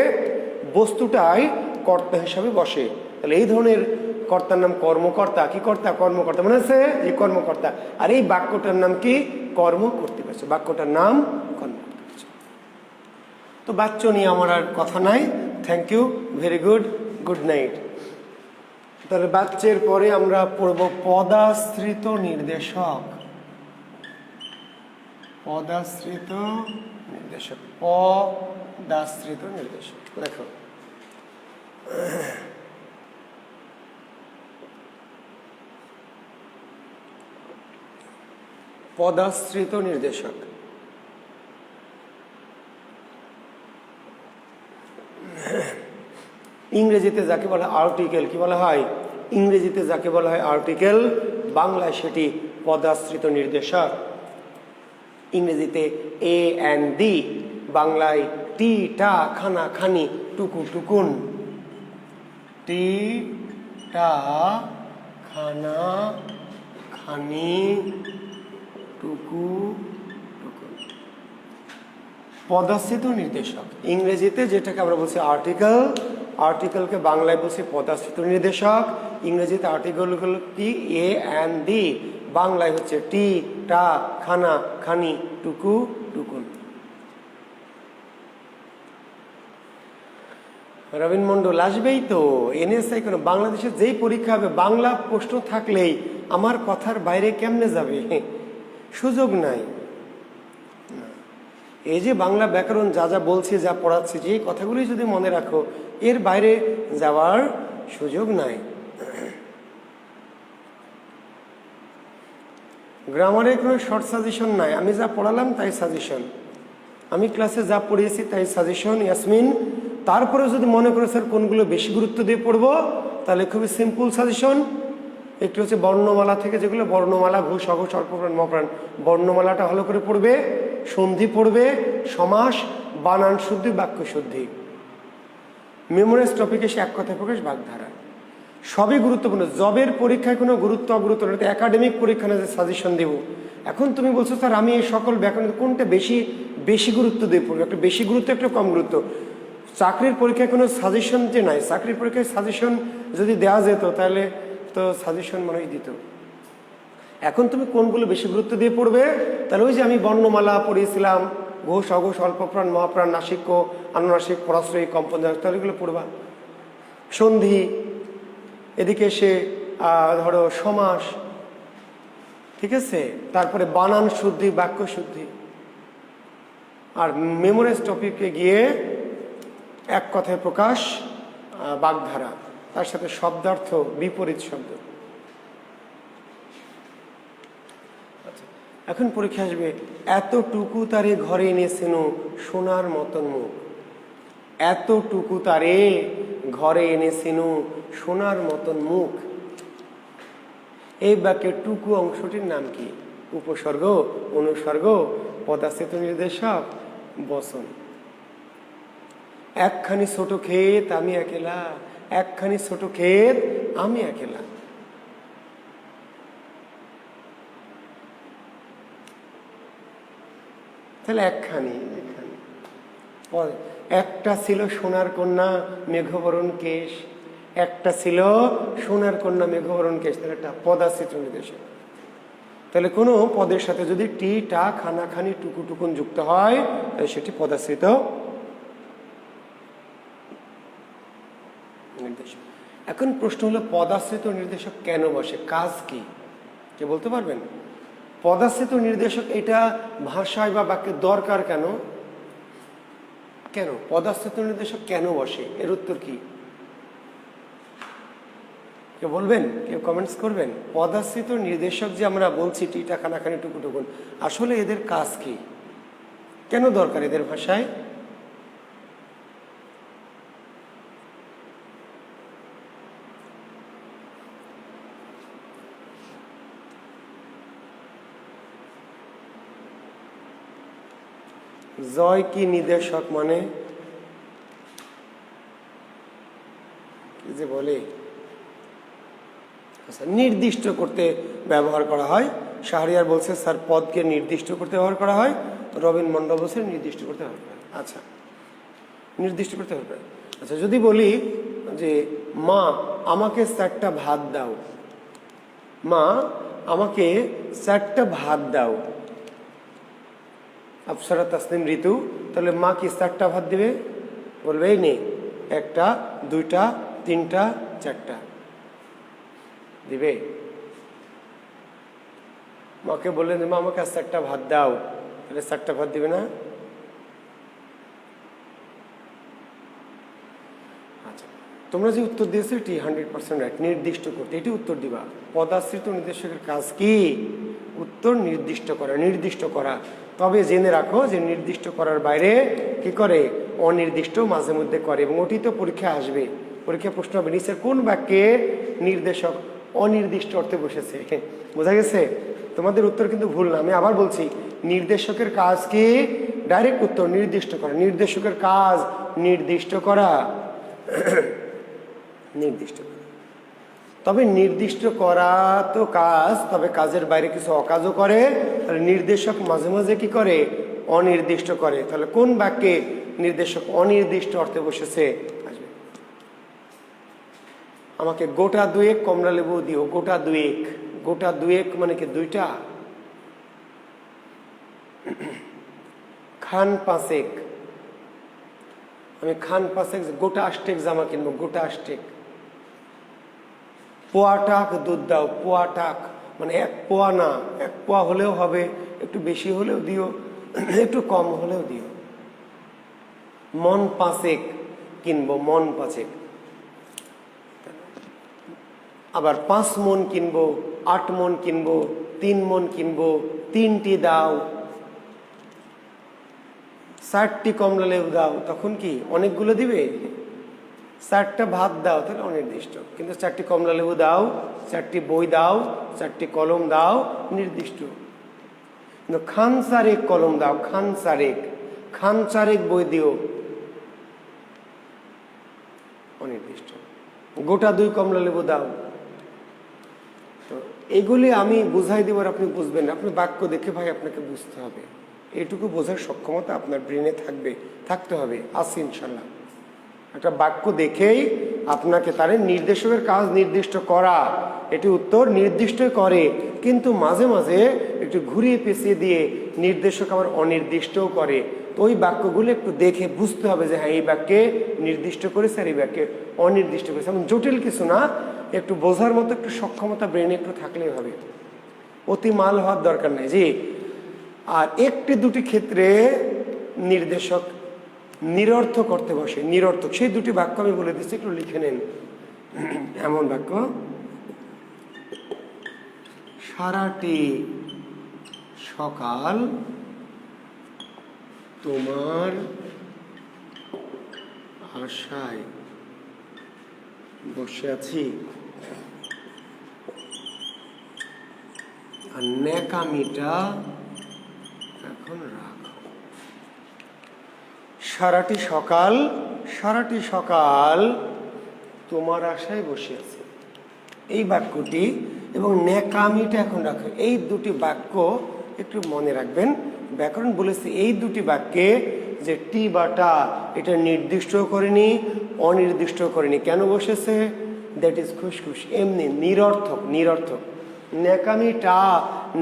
বস্তুটাই কর্তা হিসাবে বসে। তাহলে এই ধরনের কর্তার নাম কর্মকর্তা। কি কর্তা? কর্মকর্তা। মনে আছে যে কর্মকর্তা। আর এই বাক্যটার নাম কি? কর্ম কর্তৃপক্ষ। বাক্যটার নাম কর্ম কর্তৃপক্ষ। তো বাচ্য নিয়ে আমার আর কথা নাই। Thank you, very good, good night. তাহলে বাচ্চের পরে আমরা পড়ব পদাশ্রিত নির্দেশক। পদাশ্রিত নির্দেশক, পদাশ্রিত নির্দেশক। দেখো, পদাশ্রিত নির্দেশক। ইংরেজিতে যাকে বলা হয় আর্টিকেল, কি বলা হয়? ইংরেজিতে যাকে বলা হয় আর্টিকেল, বাংলায় সেটি পদাশ্রিত নির্দেশক। ইংরেজিতে এ অ্যান্ড দি, বাংলায় টি টা খানা খানি টুকু টুকুন। টি টা খানা খানি টুকু টুকুন। পদাশ্রিত নির্দেশক ইংরেজিতে যেটাকে আমরা বলছি আর্টিকেল, আর্টিকেলকে বাংলায় বলছি পদাশ্রিত নির্দেশক। ইংরেজিতে আর্টিকেলগুলো কি? এ অ্যান্ড দি, বাংলায় হচ্ছে টি টা খানা খানি টুকু টুকুন। রবীন মন্ডল আসবেই তো, এনএসআই কোনো বাংলাদেশের যেই পরীক্ষা হবে বাংলা প্রশ্ন থাকলেই আমার কথার বাইরে কেমনে যাবে? সুযোগ নাই। এই যে বাংলা ব্যাকরণ যা যা বলছি, যা পড়াচ্ছি, যে কথাগুলি যদি মনে রাখো, এর বাইরে যাওয়ার সুযোগ নাই। গ্রামারের কোনো শর্ট সাজেশন নাই। আমি যা পড়ালাম তাই সাজেশন, আমি ক্লাসে যা পড়িয়েছি তাই সাজেশন। ইয়াসমিন, তারপরে যদি মনে করো স্যার কোনগুলো বেশি গুরুত্ব দিয়ে পড়বো, তাহলে খুবই সিম্পল সাজেশন। একটু হচ্ছে বর্ণমালা থেকে, যেগুলো বর্ণমালা, ভূ সগ স্বল্পপ্রাণ মহাপ্রাণ, বর্ণমালাটা ভালো করে পড়বে, সন্ধি পড়বে, সমাস, বানান শুদ্ধি, বাক্য শুদ্ধি। মেমোরাইজ টপিক এসে এক কথায় প্রকাশ, বাগধারা, সবই গুরুত্বপূর্ণ। জবের পরীক্ষায় কোনো গুরুত্ব অগুরুত্ব না, একাডেমিক পরীক্ষা না যে সাজেশন দেব। এখন তুমি বলছো স্যার আমি এই সকল ব্যাকরণ কোনটা বেশি বেশি গুরুত্ব দিয়ে পড়বো? একটা বেশি গুরুত্ব, একটা কম গুরুত্ব। চাকরির পরীক্ষায় কোনো সাজেশন যে নাই, চাকরির পরীক্ষায় সাজেশন যদি দেওয়া যেত তাহলে তো সাজেশন মানুষ দিত। এখন তুমি কোনগুলো বেশি গুরুত্ব দিয়ে পড়বে? তাহলে ওই যে আমি বর্ণমালা পড়িয়েছিলাম, ঘোষ অঘোষ অল্পপ্রাণ মহাপ্রাণ নাসিক্য আনুনাসিক পরাশ্রয়ী কম্পন, তাহলে এগুলো পড়বা। সন্ধি, এদিকে এসে ধরো সমাস, ঠিক আছে, তারপরে বানান শুদ্ধি, বাক্য শুদ্ধি। আর মেমোরাইজ টপিকে গিয়ে এক কথায় প্রকাশ, বাগধারা, তার সাথে শব্দার্থ, বিপরীত শব্দ। আচ্ছা, এখন পরীক্ষা আসবে, এতটুকু তারে ঘরে এনেছেন সোনার মতন মুখ। এতটুকু তারে ঘরে এনেছেন সোনার মতন মুখ। এই বাক্যের টুকু অংশটির নাম কি? উপসর্গ, অনুসর্গ, পদাশ্রিত নির্দেশক, বচন। একখানি ছোট ক্ষেত আমি একেলা, একখানি ছোট ক্ষেত আমি একেলা। তাহলে একখানি, একটা ছিল সোনার কন্যা মেঘবরণ কেশ, একটা ছিল সোনার কন্যা মেঘবরণ কেশ। তাহলে একটা পদাশ্রিত নির্দেশক। তাহলে কোনো পদের সাথে যদি টি টা খানা খানি টুকু টুকুন যুক্ত হয়, তাহলে সেটি পদাশ্রিত নির্দেশক। এখন প্রশ্ন হলো, পদাশ্রিত নির্দেশক কেন বসে? কাজ কি? কে বলতে পারবেন? পদাশ্রিত নির্দেশক এটা ভাষায় বা বাক্যের দরকার কেন? কেন পদাশ্রিত নির্দেশক কেন বসে? এর উত্তর কি? কেউ বলবেন? কেউ কমেন্টস করবেন? পদাশ্রিত নির্দেশক যে আমরা বলছি টিটা খানাখানি টুকু টুকুন, আসলে এদের কাজ কি? কেন দরকার এদের ভাষায়? জয় কি নির্দেশক মানে? কি যে বলে, আচ্ছা, নির্দিষ্ট করতে ব্যবহার করা হয়। শাহরিয়ার বলছে স্যার পদকে নির্দিষ্ট করতে ব্যবহার করা হয়। রবিন মন্ডল বলছে নির্দিষ্ট করতে ব্যবহার করা হয়। আচ্ছা, নির্দিষ্ট করতে ব্যবহার করা হয়। আচ্ছা, যদি বলি যে মা আমাকে 4টা ভাত দাও, মা আমাকে 4টা ভাত দাও, আফসারা তাসনিম ঋতু, তাহলে মা কি 4টা ভাত দিবে? বলবে এই নেই, 1টা 2টা 3টা 4টা দিবে। মাকে বললেন মা আমাকে 4টা ভাত দাও, তাহলে 4টা ভাত দিবে না? আচ্ছা, তোমরা যে উত্তর দিয়েছো এটি 100% রাইট। নির্দিষ্ট করতে, এটি উত্তর দিবা। পদাশ্রিত নির্দেশকের কাজ কি? উত্তর নির্দিষ্ট করা, নির্দিষ্ট করা। তবে জেনে রাখো যে নির্দিষ্ট করার বাইরে কি করে? অনির্দিষ্ট মাঝে মধ্যে করে, এবং ওটি তো পরীক্ষা আসবে। পরীক্ষা প্রশ্ন হবে নিচের কোন বাক্যে নির্দেশক অনির্দিষ্ট অর্থে বসেছে? বোঝা গেছে? তোমাদের উত্তর কিন্তু ভুল না। আমি আবার বলছি, নির্দেশকের কাজ কি? ডাইরেক্ট উত্তর নির্দিষ্ট করা। নির্দেশকের কাজ নির্দিষ্ট করা, নির্দিষ্ট করা। তবে নির্দিষ্ট করা তো কাজ, তবে কাজের বাইরে কিছু অকাজও করে। তাহলে নির্দেশক মাঝে মাঝে কি করে? অনির্দিষ্ট করে। তাহলে কোন বাক্যে নির্দেশক অনির্দিষ্ট অর্থে বসেছে? আসবে আমাকে গোটা 2 কমলা লেবু দিও। গোটা 2, গোটা 2 মানে কি 2টা? খান 5, আমি খান 5 গোটা 8 জামা কিনবো, গোটা 8। পোয়া টাক দুধ দাও, পোয়া টাক মানে 1 পোয়া না, 1 পোয়া হলেও হবে, একটু বেশি হলেও দিও, একটু কম হলেও দিও। মন 5 কিনবো, মন 5। আবার 5 মন কিনবো, 8 মন কিনবো, 3 মন কিনবো, 3টি দাও। 4টি কমলা লেবু দাও, তখন কি অনেকগুলো দিবে? 4টা ভাত দাও, তাহলে অনির্দিষ্ট। কিন্তু 4টি কমলা লেবু দাও, 4টি বই দাও, 4টি কলম দাও, নির্দিষ্ট। কিন্তু খান 4 কলম দাও, খান 4, খান 4 বই দিও, অনির্দিষ্ট। গোটা 2 কমলা লেবু দাও। তো এগুলি আমি বুঝাই দিব, আপনি বুঝবেন। আপনি বাক্য দেখে ভাই আপনাকে বুঝতে হবে। এইটুকু বোঝার সক্ষমতা আপনার ব্রেনে থাকতে হবে। আছে ইনশাল্লাহ। একটা বাক্য দেখেই আপনাকে তার নির্দেশকের কাজ নির্দিষ্ট করা, এটি উত্তর নির্দিষ্টই করে, কিন্তু মাঝে মাঝে একটু ঘুরিয়ে পেঁচিয়ে দিয়ে নির্দেশক আবার অনির্দিষ্টও করে। তো ওই বাক্যগুলো একটু দেখে বুঝতে হবে যে হ্যাঁ এই বাক্যে নির্দিষ্ট করেছে আর এই বাক্যে অনির্দিষ্ট করেছে। এমন জটিল কিছু না, একটু বোঝার মতো একটু সক্ষমতা ব্রেনে একটু থাকলেই হবে। অতি মাল হওয়ার দরকার নেই জি। আর 1-2টি ক্ষেত্রে নির্দেশক নিরর্থক করতে বসে, নিরর্থক। সেই 2টি বাক্য আমি বলে দিচ্ছি, একটু লিখে নেন। এমন বাক্য, সারাটি সকাল তোমার আশায় বসে আছি, আর ন্যাকামিটা এখন রাখো। সারাটি সকাল তোমার আশায় বসে আছে, এই বাক্যটি, এবং ন্যাকামিটা এখন রাখো, এই 2টি বাক্য একটু মনে রাখবেন। ব্যাকরণ বলেছে এই 2টি বাক্যে যে টি বা টা এটা নির্দিষ্ট করেনি, অনির্দিষ্ট করেনি। কেন বসেছে? দ্যাট ইজ খুশখুশ, এমনি নিরর্থক, নিরর্থক। ন্যাকামিটা,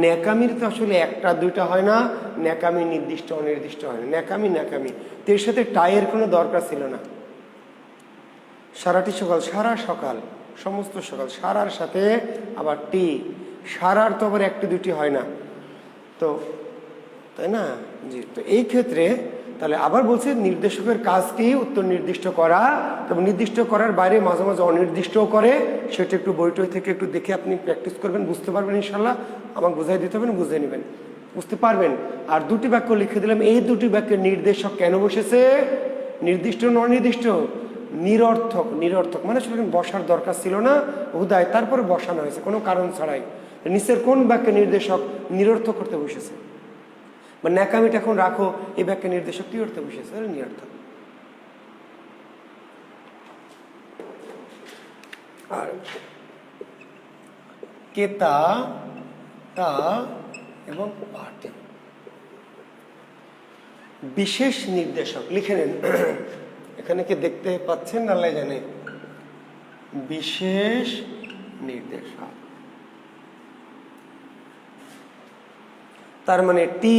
ন্যাকামির তো আসলে 1টা 2টা হয় না, ন্যাকামি নির্দিষ্ট অনির্দিষ্ট হয় না, ন্যাকামি ন্যাকামি। তো এর সাথে টাইয়ের কোনো দরকার ছিল না। সারাটি সকাল, সারা সকাল, সমস্ত সকাল, সারার সাথে আবার টি, সারার তো আবার 1টি 2টি হয় না, তো তাই না জি। তো এই ক্ষেত্রে তাহলে আবার বলছে নির্দেশকের কাজ কি? উত্তর নির্দিষ্ট করা। তবে নির্দিষ্ট করার বাইরে মাঝে মাঝে অনির্দিষ্টও করে, সেটা একটু বইটই থেকে একটু দেখে আপনি প্র্যাকটিস করবেন, বুঝতে পারবেন ইনশাল্লাহ। আমাকে বুঝাই দিতে হবে, বুঝে নেবেন, বুঝতে পারবেন। আর 2টি বাক্য লিখে দিলাম, এই 2টি বাক্যের নির্দেশক কেন বসেছে? নির্দিষ্ট না অনির্দিষ্ট? নিরর্থক, নিরর্থক মানে সেখানে বসার দরকার ছিল না, হুদায় তারপরে বসানো হয়েছে কোনো কারণ ছাড়াই। নিচের কোন বাক্যের নির্দেশক নিরর্থক করতে বসেছে? বা ন্যাকামিটা এখন রাখো, এই বাক্যে নির্দেশক কি করতে বসেছে? নিরর্থক। আর কেতা, তা এবং পাটি। বিশেষ নির্দেশক লিখে নেন। এখানে কি দেখতে পাচ্ছেন? আল্লাহ জানে। বিশেষ নির্দেশক, তার মানে টি,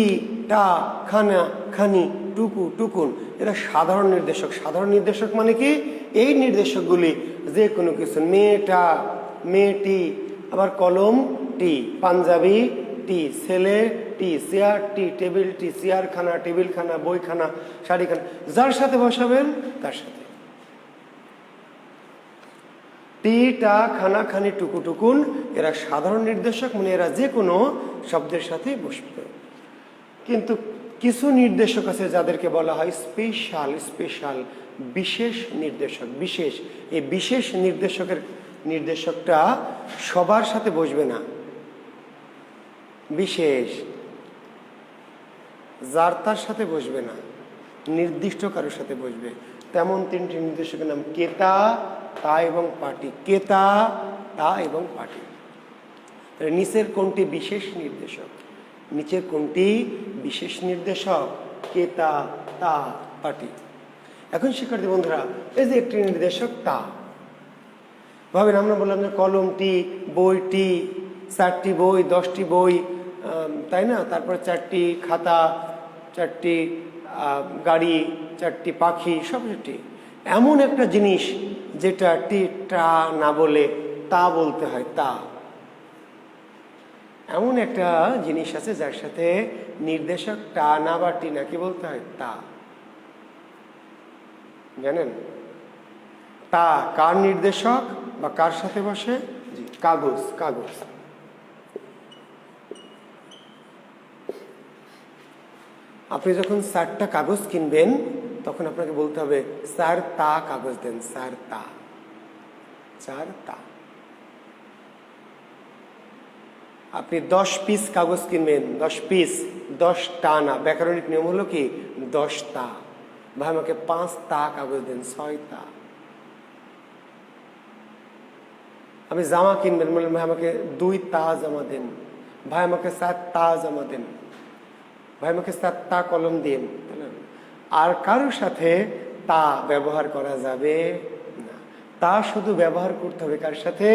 টা, খানা, খানি, টুকু, টুকুন, এরা সাধারণ নির্দেশক। সাধারণ নির্দেশক মানে কি? এই নির্দেশকগুলি যে কোনো কিছু, মেয়েটা, মেয়েটি, আবার কলম টি, পাঞ্জাবি টি, ছেলে টি, চেয়ার টি, টেবিল টি, চেয়ার খানা, টেবিল খানা, বইখানা, শাড়ি খানা, যার সাথে বসাবেন তার সাথে। টি, টা, খানা, খানি, টুকু, টুকুন, এরা সাধারণ নির্দেশক, মানে এরা যে কোনো শব্দের সাথে বসবে। কিন্তু কিছু নির্দেশক আছে যাদেরকে বলা হয় স্পেশাল, স্পেশাল, বিশেষ নির্দেশক। বিশেষ, এই বিশেষ নির্দেশকটা সবার সাথে বসবে না। বিশেষ, যার তার সাথে বসবে না, নির্দিষ্ট কারোর সাথে বসবে। তেমন তিনটি নির্দেশকের নাম কেতা, তা এবং পাটি। কেতা, তা এবং পাটি। নিচের কোনটি বিশেষ নির্দেশক? নিচের কোনটি বিশেষ নির্দেশক? কেতা, তা, পাটি। এখন শিক্ষার্থী বন্ধুরা, এই যে একটি নির্দেশক তা, ভাবেন আমরা বললাম যে কলমটি, বইটি, 4টি বই, 10টি বই, তাই না? তারপর 4টি খাতা, 4টি গাড়ি, 4টি পাখি, সবটি এমন একটা জিনিস যেটা টি, টা না বলে তা বলতে হয়। তা এমন একটা জিনিস আছে যার সাথে নির্দেশক টা না বা টি না কি বলতে হয়? তা। জানেন তা কার নির্দেশক বা কার সাথে বসে? জি, কাগজ। কাগজ, আপনি যখন 4টা কাগজ কিনবেন তখন আপনাকে বলতে হবে 4 তা কাগজ দেন। 4 তা, 4 তা। আপনি 10 পিস কাগজ কিনবেন, 10 পিস, 10টা না। ব্যাকরণিক নিয়ম হলো কি? 10 তা। ভাই আমাকে 5 তা কাগজ দেন, 6 তা। আপনি জামা কিনবেন, বললেন ভাই আমাকে 2 তা জামা দেন। ভাই আমাকে 4 তা জামা দেন। ভাই আমাকে 4 তা কলম দিন। আর কারোর সাথে তা ব্যবহার করা যাবে না। তা শুধু ব্যবহার করতে হবে কার সাথে?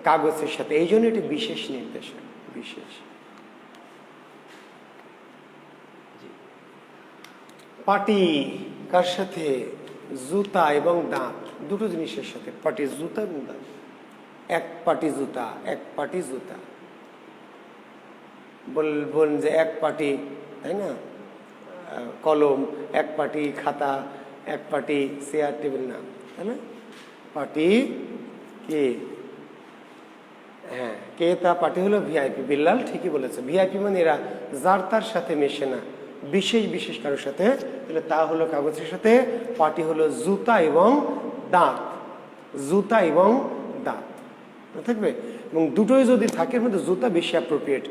কাগজের সাথে। এই জন্য এটি বিশেষ নির্দেশক। বিশেষ। পাটি কার সাথে? জুতা এবং দাঁত, দুটো জিনিসের সাথে। পাটি, জুতা এবং দাঁত। এক পাটি জুতা, এক পাটি জুতা। বলবেন যে এক পাটি, তাই না, কলম, এক পাটি খাতা, এক পাটি চেয়ার টেবিল, না, তাই না? পাটি কি? হ্যাঁ, কে তা পাটি হলো ভিআইপি। বিল্লাল ঠিকই বলেছে। ভিআইপি মানে এরা যার তার সাথে মেশে না, বিশেষ বিশেষ কারোর সাথে। তাহলে তা হলো কাগজের সাথে, পাটি হলো জুতা এবং দাঁত। জুতা এবং দাঁত থাকবে, এবং দুটোই যদি থাকে মধ্যে জুতা বেশি অ্যাপ্রোপ্রিয়েট।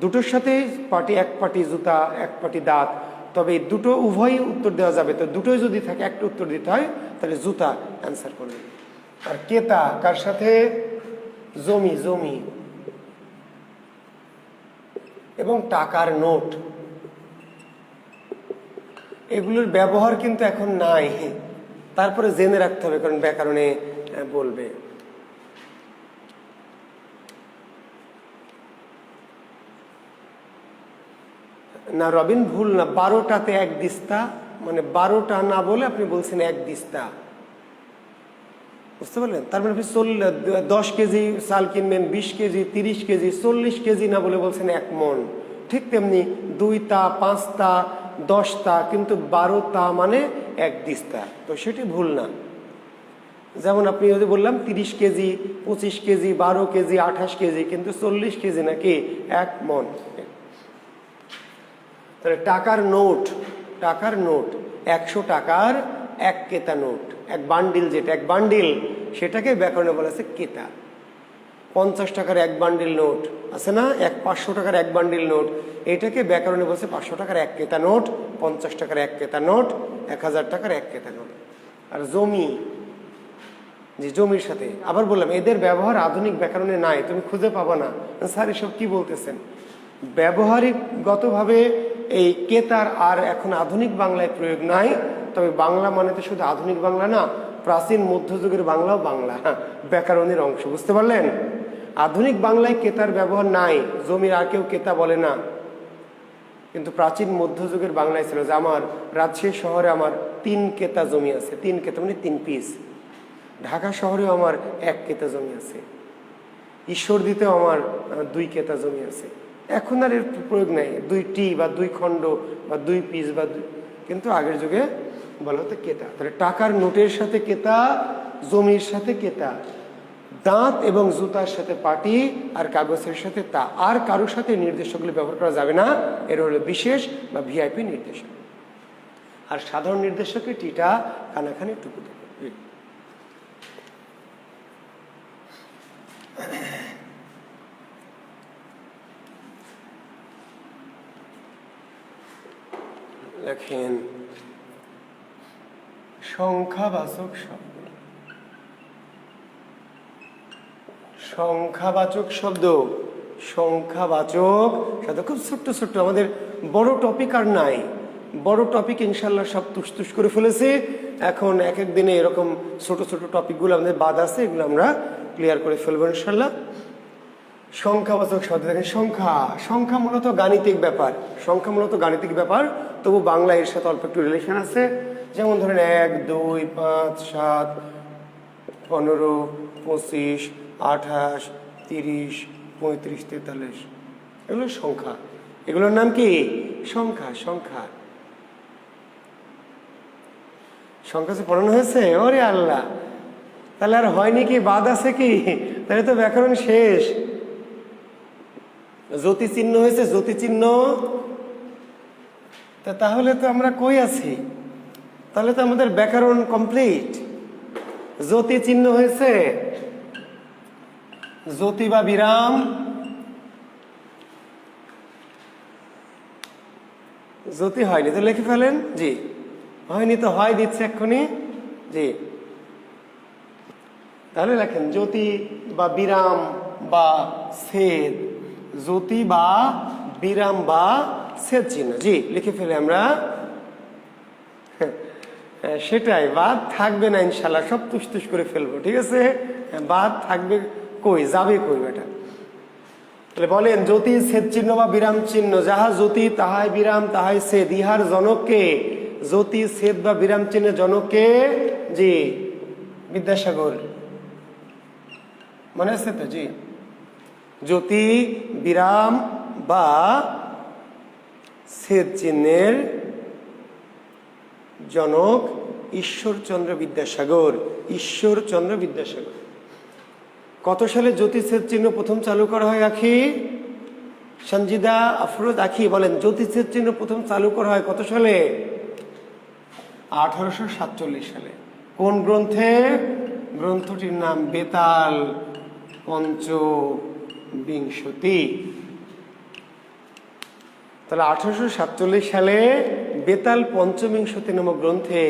দুটোর সাথে পাটি, এক পাটি জুতা, এক পাটি দাঁত। তবে এই দুটো উভয়ই উত্তর দেওয়া যাবে। তো দুটোই যদি থাকে একটা উত্তর দিতে হয়, তাহলে জুতা অ্যান্সার করবে। আর কেতা কার সাথে? জমি, জমি এবং টাকার নোট। এগুলোর ব্যবহার কিন্তু এখন নাই, তারপরে জেনে রাখতে হবে, কারণ ব্যাকরণে বলবে। না রবিন, ভুল না। 12টাতে 1 দিস্তা, মানে 12টা না বলে আপনি বলছেন 1 দিস্তা। বুঝতে পারলেন? তার মানে আপনি 10 কেজি চাল কিনবেন, 20 কেজি, 30 কেজি, 40 কেজি না বলে বলছেন 1 মণ। ঠিক তেমনি 2 তা, 5 তা, 10 তা, কিন্তু 12 তা মানে 1 দিস্তা। তো সেটি ভুল না। যেমন আপনি যদি বললাম 30 কেজি, 25 কেজি, 12 কেজি, 28 কেজি, কিন্তু 40 কেজি নাকি 1 মণ। তাহলে টাকার নোট, টাকার নোট 100 টাকার 1 কেতা নোট, 1 বান্ডিল, যেটা 1 বান্ডিল সেটাকে ব্যাকরণে বলা আছে কেতা। 50 টাকার 1 বান্ডিল নোট আছে না, 500 টাকার 1 বান্ডিল নোট, এটাকে ব্যাকরণে বলছে 500 টাকার 1 কেতা নোট, 50 টাকার 1 কেতা নোট, 1000 টাকার 1 কেতা নোট। আর জমি, যে জমির সাথে। আবার বললাম এদের ব্যবহার আধুনিক ব্যাকরণে নাই, তুমি খুঁজে পাবা না। স্যার এসব কি বলতেছেন? ব্যবহারিকগতভাবে এই কেতার আর এখন আধুনিক বাংলায় প্রয়োগ নাই। তবে বাংলা মানে তো শুধু আধুনিক বাংলা না, প্রাচীন মধ্যযুগের বাংলাও বাংলা, ব্যাকরণের অংশ। বুঝতে পারলেন? আধুনিক বাংলায় কেতার ব্যবহার নাই, জমির আর কেউ কেতা বলে না। কিন্তু প্রাচীন মধ্যযুগের বাংলায় ছিল যে আমার রাজশাহী শহরে আমার 3 কেতা জমি আছে, 3 কেতা মানে 3 পিস। ঢাকা শহরেও আমার 1 কেতা জমি আছে, ঈশ্বরদীতেও আমার 2 কেতা জমি আছে। এখন আর এর প্রয়োগ নেই, 2টি বা 2 খণ্ড বা 2 পিস বা কিন্তু আগের যুগে বলা হতো কেতা। তাহলে টাকার নোটের সাথে কেতা, জমির সাথে কেতা, দাঁত এবং জুতার সাথে পাটি, আর কাগজের সাথে তা। আর কারোর সাথে নির্দেশকগুলি ব্যবহার করা যাবে না। এর হলো বিশেষ বা ভিআইপি নির্দেশক। আর সাধারণ নির্দেশকে টিটা, কানাখানি, টুকু দেবে। লেখেন সংখ্যাবাচক শব্দ। সংখ্যাবাচক শব্দ, সংখ্যাবাচক শব্দ খুব ছোট্ট ছোট্ট। আমাদের বড় টপিক আর নাই, বড় টপিক ইনশাল্লাহ সব তুস করে ফেলেছি। এখন এক এক দিনে এরকম ছোট ছোট টপিকগুলো আমাদের বাদ আছে, এগুলো আমরা ক্লিয়ার করে ফেলবো ইনশাল্লাহ। সংখ্যাবাচক শব্দ দেখেন, সংখ্যা, সংখ্যা মূলত গাণিতিক ব্যাপার, সংখ্যা মূলত গাণিতিক ব্যাপার, তবু বাংলা এর সাথে অল্প একটু রিলেশন আছে। যেমন ধরেন 1, 2, 5, 7, 15, 25, 28, 30, 35, 43, এগুলো সংখ্যা। এগুলোর নাম কি? সংখ্যা। সংখ্যা সংখ্যা যে পড়ানো হয়েছে, ওরে আল্লাহ, তাহলে আর হয়নি কি? বাদ আছে কি? তাহলে তো ব্যাকরণ শেষ। জ্যোতি চিহ্ন হয়েছে, জ্যোতি চিহ্ন, তাহলে তো আমরা কই আছি? তাহলে তো আমাদের ব্যাকরণ কমপ্লিট। জ্যোতি চিহ্ন হয়েছে, জ্যোতি বা বিরাম, জ্যোতি হয়নি তো লিখে ফেলেন। জি, হয়নি তো হয় দিচ্ছে এক্ষুনি। জি, তাহলে লেখেন জ্যোতি বা বিরাম বা ছেদ, জ্যোতি বা বিরাম বা ছেদ চিহ্ন। জি, লিখে ফেলে আমরা। সেটাই, বাদ থাকবে না ইনশাল্লাহ, সব তুস করে ফেলবো। ঠিক আছে, বাদ থাকবে কই, যাবে কই বেটা? তাহলে বলেন জ্যোতি ছেদ চিহ্ন বা বিরাম চিহ্ন, যাহা জ্যোতি তাহাই বিরাম তাহাই ছেদ, ইহার জনককে। জ্যোতি ছেদ বা বিরাম চিহ্নের জনককে? জি, বিদ্যাসাগর। মনে আছে তো? জি, জ্যোতি বিরাম বা ছেদ চিহ্নের জনক ঈশ্বরচন্দ্র বিদ্যাসাগর। ঈশ্বরচন্দ্র বিদ্যাসাগর। কত সালে জ্যোতিষেদ চিহ্ন প্রথম চালু করা হয় আখি? সঞ্জিদা আফরোজ আখি বলেন, জ্যোতিষেদ চিহ্ন প্রথম চালু করা হয় কত সালে? 1847 সালে। কোন গ্রন্থে? গ্রন্থটির নাম বেতাল পঞ্চবিংশতি। তাহলে 1847 সালে বেতাল পঞ্চবিংশতি নামক গ্রন্থে।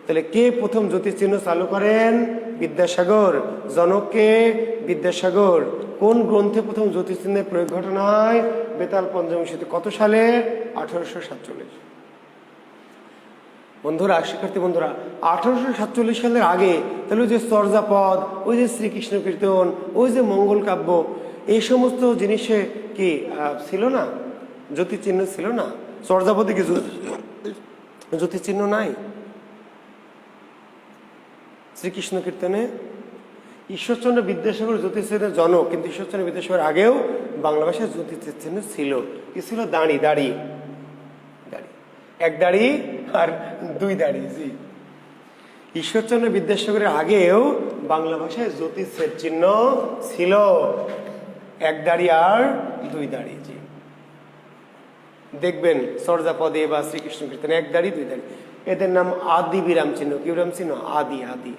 তাহলে কে প্রথম জ্যোতিষ চিহ্ন চালু করেন? বিদ্যাসাগর। জনককে? বিদ্যাসাগর। কোন গ্রন্থে প্রথম জ্যোতিষ চিহ্নের প্রয়োগ ঘটনা হয়? বেতাল পঞ্চবিংশতি। কত সালে? 1847। বন্ধুরা, শিক্ষার্থী বন্ধুরা, 1847 সালের আগে তাহলে ওই যে চর্যাপদ, ওই যে শ্রীকৃষ্ণ কীর্তন, ওই যে মঙ্গল কাব্য, এই সমস্ত জিনিসে কি ছিল না? জ্যোতিষ চিহ্ন ছিল না? চর্যাপদে কি জ্যোতিষ চিহ্ন নাই? শ্রীকৃষ্ণ কীর্তনে ঈশ্বরচন্দ্র বিদ্যাসাগর জ্যোতিষের জনক, কিন্তু ঈশ্বরচন্দ্র বিদ্যাসাগর আগেও বাংলা ভাষায় জ্যোতিষের চিহ্ন ছিল। কি ছিল? দাড়ি। দাড়ি, দাড়ি, 1 দাড়ি আর 2 দাড়ি। জি, ঈশ্বরচন্দ্র বিদ্যাসাগরের আগেও বাংলা ভাষায় জ্যোতিষের চিহ্ন ছিল 1 দাড়ি আর 2 দাড়ি। জি, দেখবেন চর্যাপদে বা শ্রীকৃষ্ণ কীর্তনে 1 দাড়ি 2 দাড়ি। এদের নাম আদি বিরাম চিহ্ন। কি বিরাম চিহ্ন? আদি। আদি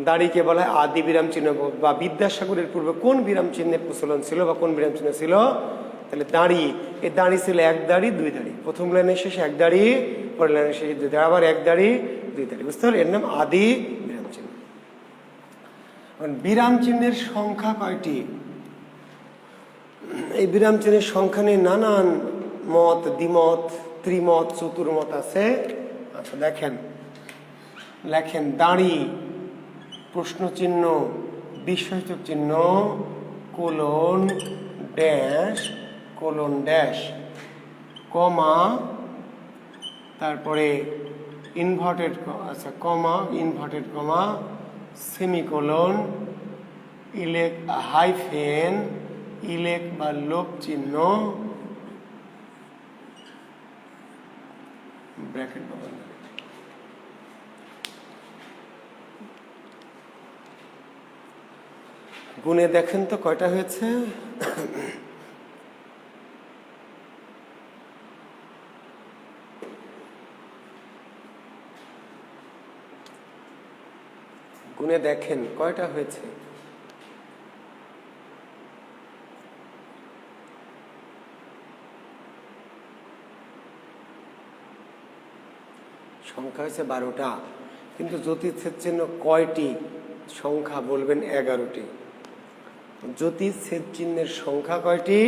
দাড়িকে বলা হয় আদি বিরাম চিহ্ন। বা বিদ্যাসাগরের পূর্বে কোন বিরাম চিহ্নের প্রচলন ছিল বা কোন বিরাম চিহ্ন ছিল? তাহলে দাড়ি। এই দাড়ি ছিল 1 দাড়ি 2 দাড়ি। প্রথম লাইনের শেষে 1 দাড়ি, পরের লাইনের শেষে 2 দাড়ি, আবার 1 দাড়ি 2 দাড়ি। বুঝতে পারলেন? এর নাম আদি বিরাম চিহ্ন। বিরাম চিহ্নের সংখ্যা কয়টি? এই বিরাম চিহ্নের সংখ্যা নিয়ে নানান মত, দ্বিমত, ত্রিমত, চতুর্মত আছে। আচ্ছা লেখেন দাঁড়ি, প্রশ্ন চিহ্ন, বিস্ময়সূচক চিহ্ন, কোলন ড্যাশ, কোলন ড্যাশ, কমা, তারপরে ইনভার্টেড, আচ্ছা কমা, ইনভার্টেড কমা, সেমিকোলন, হাইফেন, ইলেক বা লোপ চিহ্ন, ব্র্যাকেট বা বন্ধনী। গুণে দেখেন তো কয়টা হয়েছে? গুণে দেখেন কয়টা হয়েছে? সংখ্যা হয়েছে 12টা, কিন্তু জ্যোতিচ্ছেদ চিহ্ন কয়টি? সংখ্যা বলবেন 11টি। জ্যোতিচ্ছেদ চিহ্নের সংখ্যা কয়টি?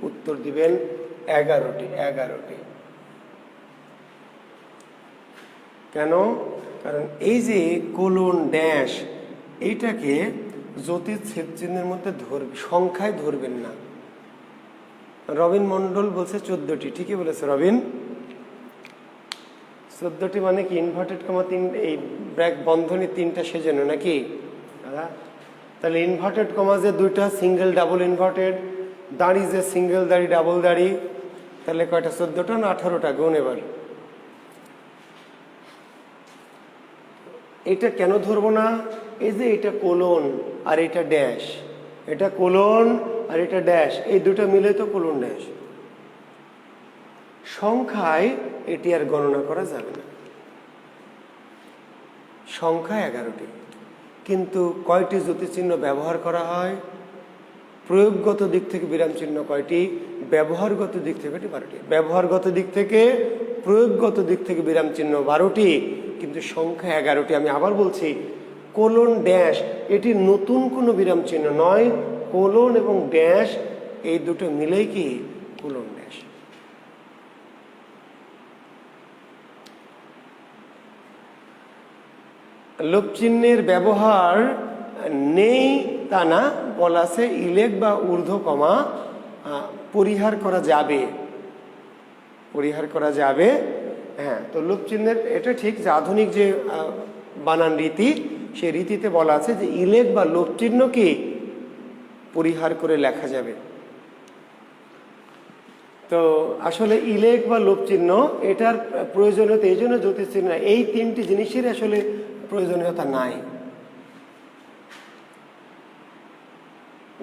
উত্তর দিবেন 11টি। 11টি। কেন? কারণ এই যে কোলন ড্যাশ, এইটাকে জ্যোতিচ্ছেদ চিহ্নের মধ্যে সংখ্যায় ধরবেন না। রবিন মন্ডল বলছে 14টি। ঠিকই বলেছে রবিন, 14টি মানে কি? ইনভার্টেড কমা 3, এই ব্র্যাক বন্ধনী 3টা সেজন্য নাকি দাদা? তাহলে ইনভার্টেড কমা যে 2টা, সিঙ্গেল ডাবল ইনভার্টেড, দাড়ি যে সিঙ্গেল দাড়ি ডাবল দাড়ি, তাহলে কয়টা? 14টা না 18টা? গুণ এবার। এটা কেন ধরবো না? এই যে এটা কোলন আর এটা ড্যাশ, এটা কোলন আর এটা ড্যাশ, এই দুটো মিলে তো কোলন ড্যাশ। সংখ্যায় এটি আর গণনা করা যাবে না। সংখ্যা 11টি, কিন্তু কয়টি জ্যোতিচিহ্ন ব্যবহার করা হয়? প্রয়োগগত দিক থেকে বিরাম চিহ্ন কয়টি? ব্যবহারগত দিক থেকে 12টি। ব্যবহারগত দিক থেকে, প্রয়োগগত দিক থেকে বিরাম চিহ্ন 12টি, কিন্তু সংখ্যা 11টি। আমি আবার বলছি, কোলন ড্যাশ এটি নতুন কোনো বিরাম চিহ্ন নয়। কোলন এবং ড্যাশ এই দুটো মিলেই কি কোলন ড্যাশ। লোপ চিহ্নের ব্যবহার নেই তা না, বলা আছে ইলেক বা ঊর্ধ্ব কমা পরিহার করা যাবে, পরিহার করা যাবে। হ্যাঁ, তো লোপ চিহ্নের এটা ঠিক যে আধুনিক যে বানান রীতি, সেই রীতিতে বলা আছে যে ইলেক বা লোপ চিহ্ন কি পরিহার করে লেখা যাবে। তো আসলে ইলেক বা লোপ চিহ্ন এটার প্রয়োজনীয়তা এই জন্য জ্যোতিষ চিহ্ন, এই 3টি জিনিসের আসলে প্রয়োজনীয়তা নাই।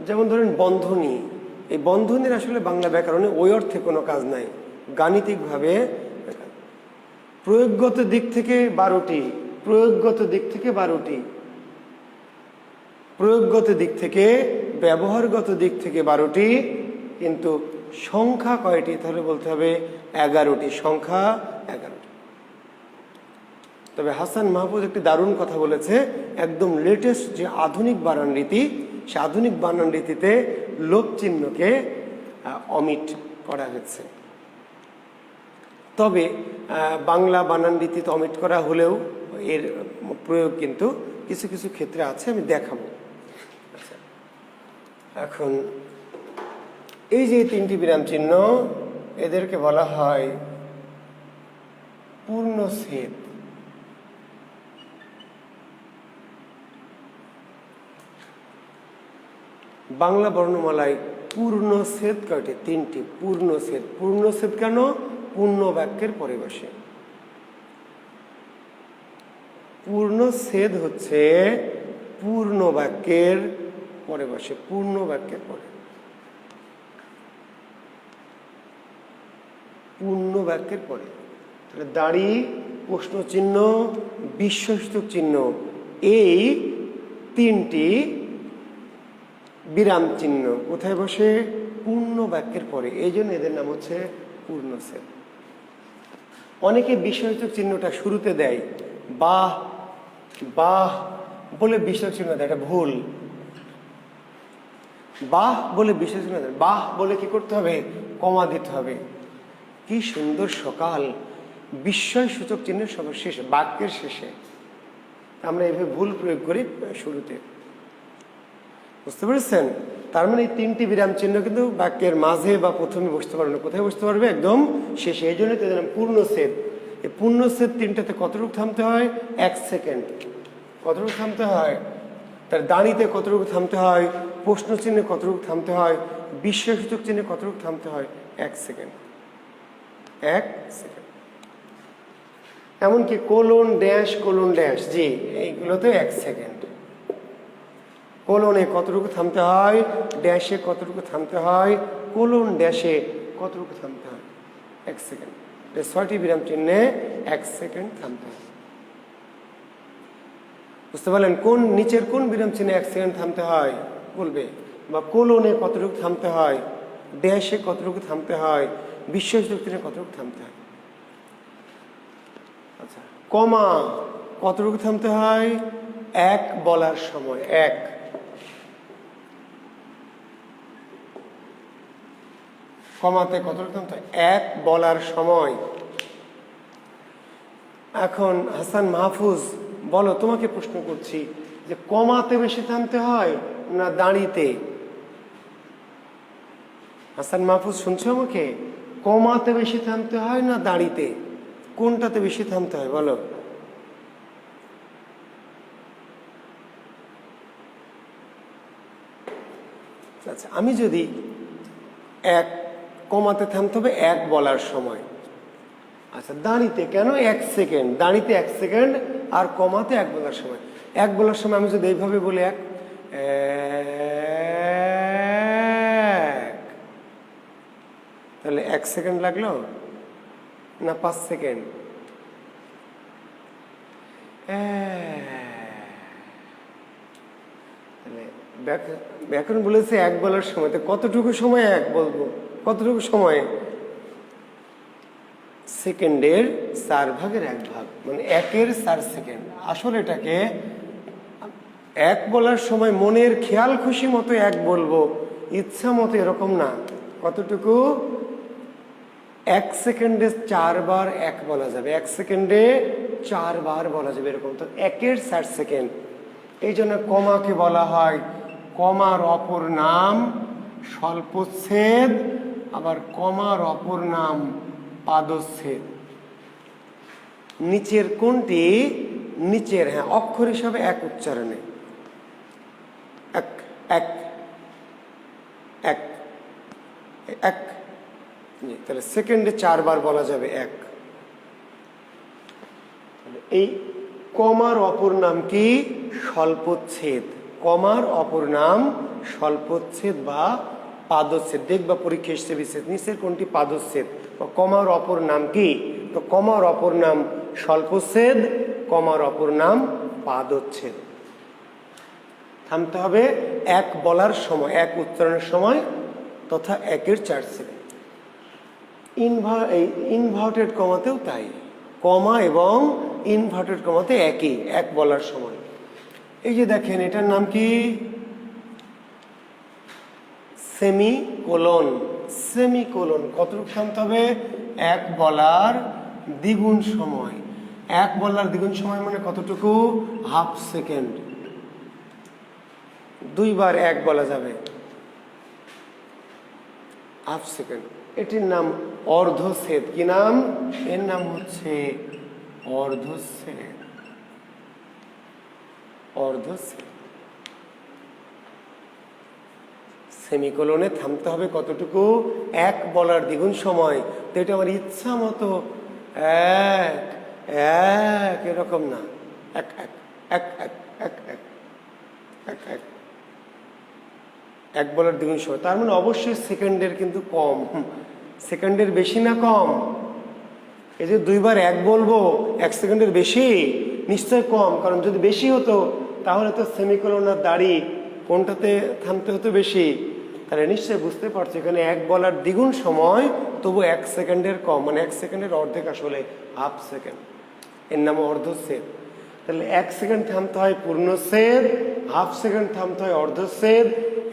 যেমন ধরেন বন্ধনী, এই বন্ধনীর আসলে বাংলা ব্যাকরণে ওই অর্থে কোনো কাজ নাই, গাণিতিকভাবে। প্রয়োগগত দিক থেকে 12টি, প্রয়োগগত দিক থেকে 12টি, প্রয়োগগত দিক থেকে, ব্যবহারগত দিক থেকে 12টি, কিন্তু সংখ্যা কয়টি? তাহলে বলতে হবে 11টি। সংখ্যা 11টি। তবে হাসান মাহফুজ একটি দারুণ কথা বলেছে, একদম লেটেস্ট যে আধুনিক বানান রীতি, সে আধুনিক বানান রীতিতে লোপ চিহ্নকে অমিট করা হয়েছে। তবে বাংলা বানান রীতিতে অমিট করা হলেও এর প্রয়োগ কিন্তু কিছু কিছু ক্ষেত্রে আছে, আমি দেখাবো। আচ্ছা, এখন এই যে 3টি বিরাম চিহ্ন, এদেরকে বলা হয় পূর্ণচ্ছেদ। বাংলা বর্ণমালায় পূর্ণচ্ছেদ কয়টি? 3টি। পূর্ণচ্ছেদ। পূর্ণচ্ছেদ কেন? পূর্ণ বাক্যের পরে বসে। পূর্ণচ্ছেদ হচ্ছে পূর্ণ বাক্যের পরে বসে, পূর্ণ বাক্যের পরে, পূর্ণ বাক্যের পরে। তাহলে দাড়ি, প্রশ্ন চিহ্ন, বিস্ময়সূচক চিহ্ন, এই 3টি বিরাম চিহ্ন কোথায় বসে? পূর্ণ বাক্যের পরে। এই জন্য এদের নাম হচ্ছে পূর্ণচ্ছেদ। অনেকে বিস্ময়সূচক চিহ্নটা শুরুতে দেয়, বাহ বাহ বলে বিশেষ চিহ্ন দেয়, এটা ভুল। বাহ বলে বিশেষ চিহ্ন দেয়, বাহ বলে কি করতে হবে? কমা দিতে হবে। কি সুন্দর সকাল, বিস্ময় সূচক চিহ্নের সবার শেষে, বাক্যের শেষে। আমরা এভাবে ভুল প্রয়োগ করি শুরুতে, বুঝতে পেরেছেন? তার মানে এই তিনটি বিরাম চিহ্ন কিন্তু বাক্যের মাঝে বা প্রথমে বসতে পারবে না। কোথায় বসতে পারবে? একদম শেষে। এই জন্যই তো দিলাম পূর্ণচ্ছেদ। এই পূর্ণচ্ছেদ তিনটাতে কতটুকু থামতে হয়? 1 সেকেন্ড। কতটুকু থামতে হয়? তার দাঁড়িতে কতটুকু থামতে হয়? প্রশ্ন চিহ্নে কতটুকু থামতে হয়? বিস্ময়সূচক চিহ্নে কতটুকু থামতে হয়? 1 সেকেন্ড। 1 সেকেন্ড। এমনকি কোলন ড্যাশ, কোলন ড্যাশ, জি, এইগুলোতে 1 সেকেন্ড। কোলনে কতটুকু থামতে হয়? ড্যাশে কতটুকু থামতে হয়? কোলন ড্যাশে কতটুকু থামতে হয়? 1 সেকেন্ড। 6টি বিরাম চিহ্নে 1 সেকেন্ড থামতে হয়। বুঝতে পারলেন? কোন নিচের কোন বিরাম চিহ্নে 1 সেকেন্ড থামতে হয় বলবে, বা কোলনে কতটুকু থামতে হয়, ড্যাশে কতটুকু থামতে হয়, বিস্ময়সূচক চিহ্নে কতটুকু থামতে হয়। আচ্ছা, কমা কতটুকু থামতে হয়? 1 বলার সময়। 1। কমাতে কতটুকু থামতে হয়? 1 বলার সময়। এখন হাসান মাহফুজ, বলো, তোমাকে প্রশ্ন করছি যে কমাতে বেশি থামতে হয় না দাঁড়িতে? হাসান মাহফুজ, শুনছো আমাকে? কমাতে বেশি থামতে হয় না দাঁড়িতে? কোনটাতে বেশি থামতে হয় বলো? আচ্ছা, আমি যদি 1 কমাতে থামতে হবে 1 বলার সময়। আচ্ছা, দাঁড়িতে কেন 1 সেকেন্ড? দাঁড়িতে 1 সেকেন্ড আর কমাতে 1 বলার সময়। 1 বলার সময় আমি যদি এইভাবে বলি, 1, তাহলে 1 সেকেন্ড লাগলো না 5 সেকেন্ড? ব্যাকরণ বলেছে 1 বলার সময়, তো কতটুকু সময় 1 বলবো? কতটুকু সময়? সেকেন্ডের 4 ভাগের 1 ভাগ, মানে 1-এর 4 সেকেন্ড। আসলে এটাকে 1 বলার সময় মনের খেয়াল খুশি মতো 1 বলবো, ইচ্ছা মতো, এরকম না। কতটুকু? 1 সেকেন্ডে 4 বার 1 বলা যাবে, 1 সেকেন্ডে 4 বার বলা যাবে, এরকম। তো 1-এর 4 সেকেন্ড। এই জন্য কমাকে বলা হয় কমার অপর নাম স্বল্পচ্ছেদ, আবার কমার অপর নাম পাদচ্ছেদ। নিচের কোনটি? নিচের, হ্যাঁ, অক্ষর হিসাবে 1 উচ্চারণে। 1 1 1 1, তাহলে সেকেন্ডে 4 বার বলা যাবে 1। এই কমার অপর নাম কি? স্বল্পচ্ছেদ। কমার অপর নাম স্বল্পচ্ছেদ বা পাদচ্ছেদ। দেখবা পরীক্ষা এসছে বিশেষ, নিচের কোনটি পাদচ্ছেদ? কমার অপর নাম কি? তো কমার অপর নাম স্বল্পচ্ছেদ, কমার অপর নাম পাদচ্ছেদ। থামতে হবে 1 বলার সময়, 1 উচ্চারণের সময়, তথা 1-এর 4 সেকেন্ড। ইনভার্টেড কমাতেও তাই, কমা এবং ইনভার্টেড কমাতে একই, 1 বলার সময়। এই যে দেখেন, এটার নাম কি? সেমিকোলন। সেমিকোলন কতটুকু থামতে হবে? 1 বলার দ্বিগুণ সময়। 1 বলার দ্বিগুণ সময় মানে কতটুকু? Half second. 2 বার 1 বলা যাবে, হাফ সেকেন্ড। এটির নাম অর্ধচ্ছেদ। কি নাম? এর নাম হচ্ছে অর্ধচ্ছেদ। অর্ধচ্ছেদ। সেমিকোলনে থামতে হবে কতটুকু? 1 বলার দ্বিগুণ সময়। তো এটা আমার ইচ্ছা মতো 1 1 এরকম না, 1 1 1 1 1 1 1 1 1 বলার দ্বিগুণ সময়। তার মানে অবশ্যই সেকেন্ডের কিন্তু কম, সেকেন্ডের বেশি না কম? এই যে 2 বার 1 বলবো, 1 সেকেন্ডের বেশি? নিশ্চয় কম, কারণ যদি বেশি হতো তাহলে তো সেমিকোলন আর দাড়ি কোনটাতে থামতে হতো বেশি? তাহলে নিশ্চয়ই বুঝতে পারছো এখানে 1 বলার দ্বিগুণ সময়, তবু 1 সেকেন্ডের কম, মানে 1 সেকেন্ডের অর্ধেক, আসলে হাফ সেকেন্ড। এর নাম অর্ধচ্ছেদ। তাহলে 1 সেকেন্ড থামতে হয় পূর্ণচ্ছেদ, হাফ সেকেন্ড থামতে হয় অর্ধচ্ছেদ,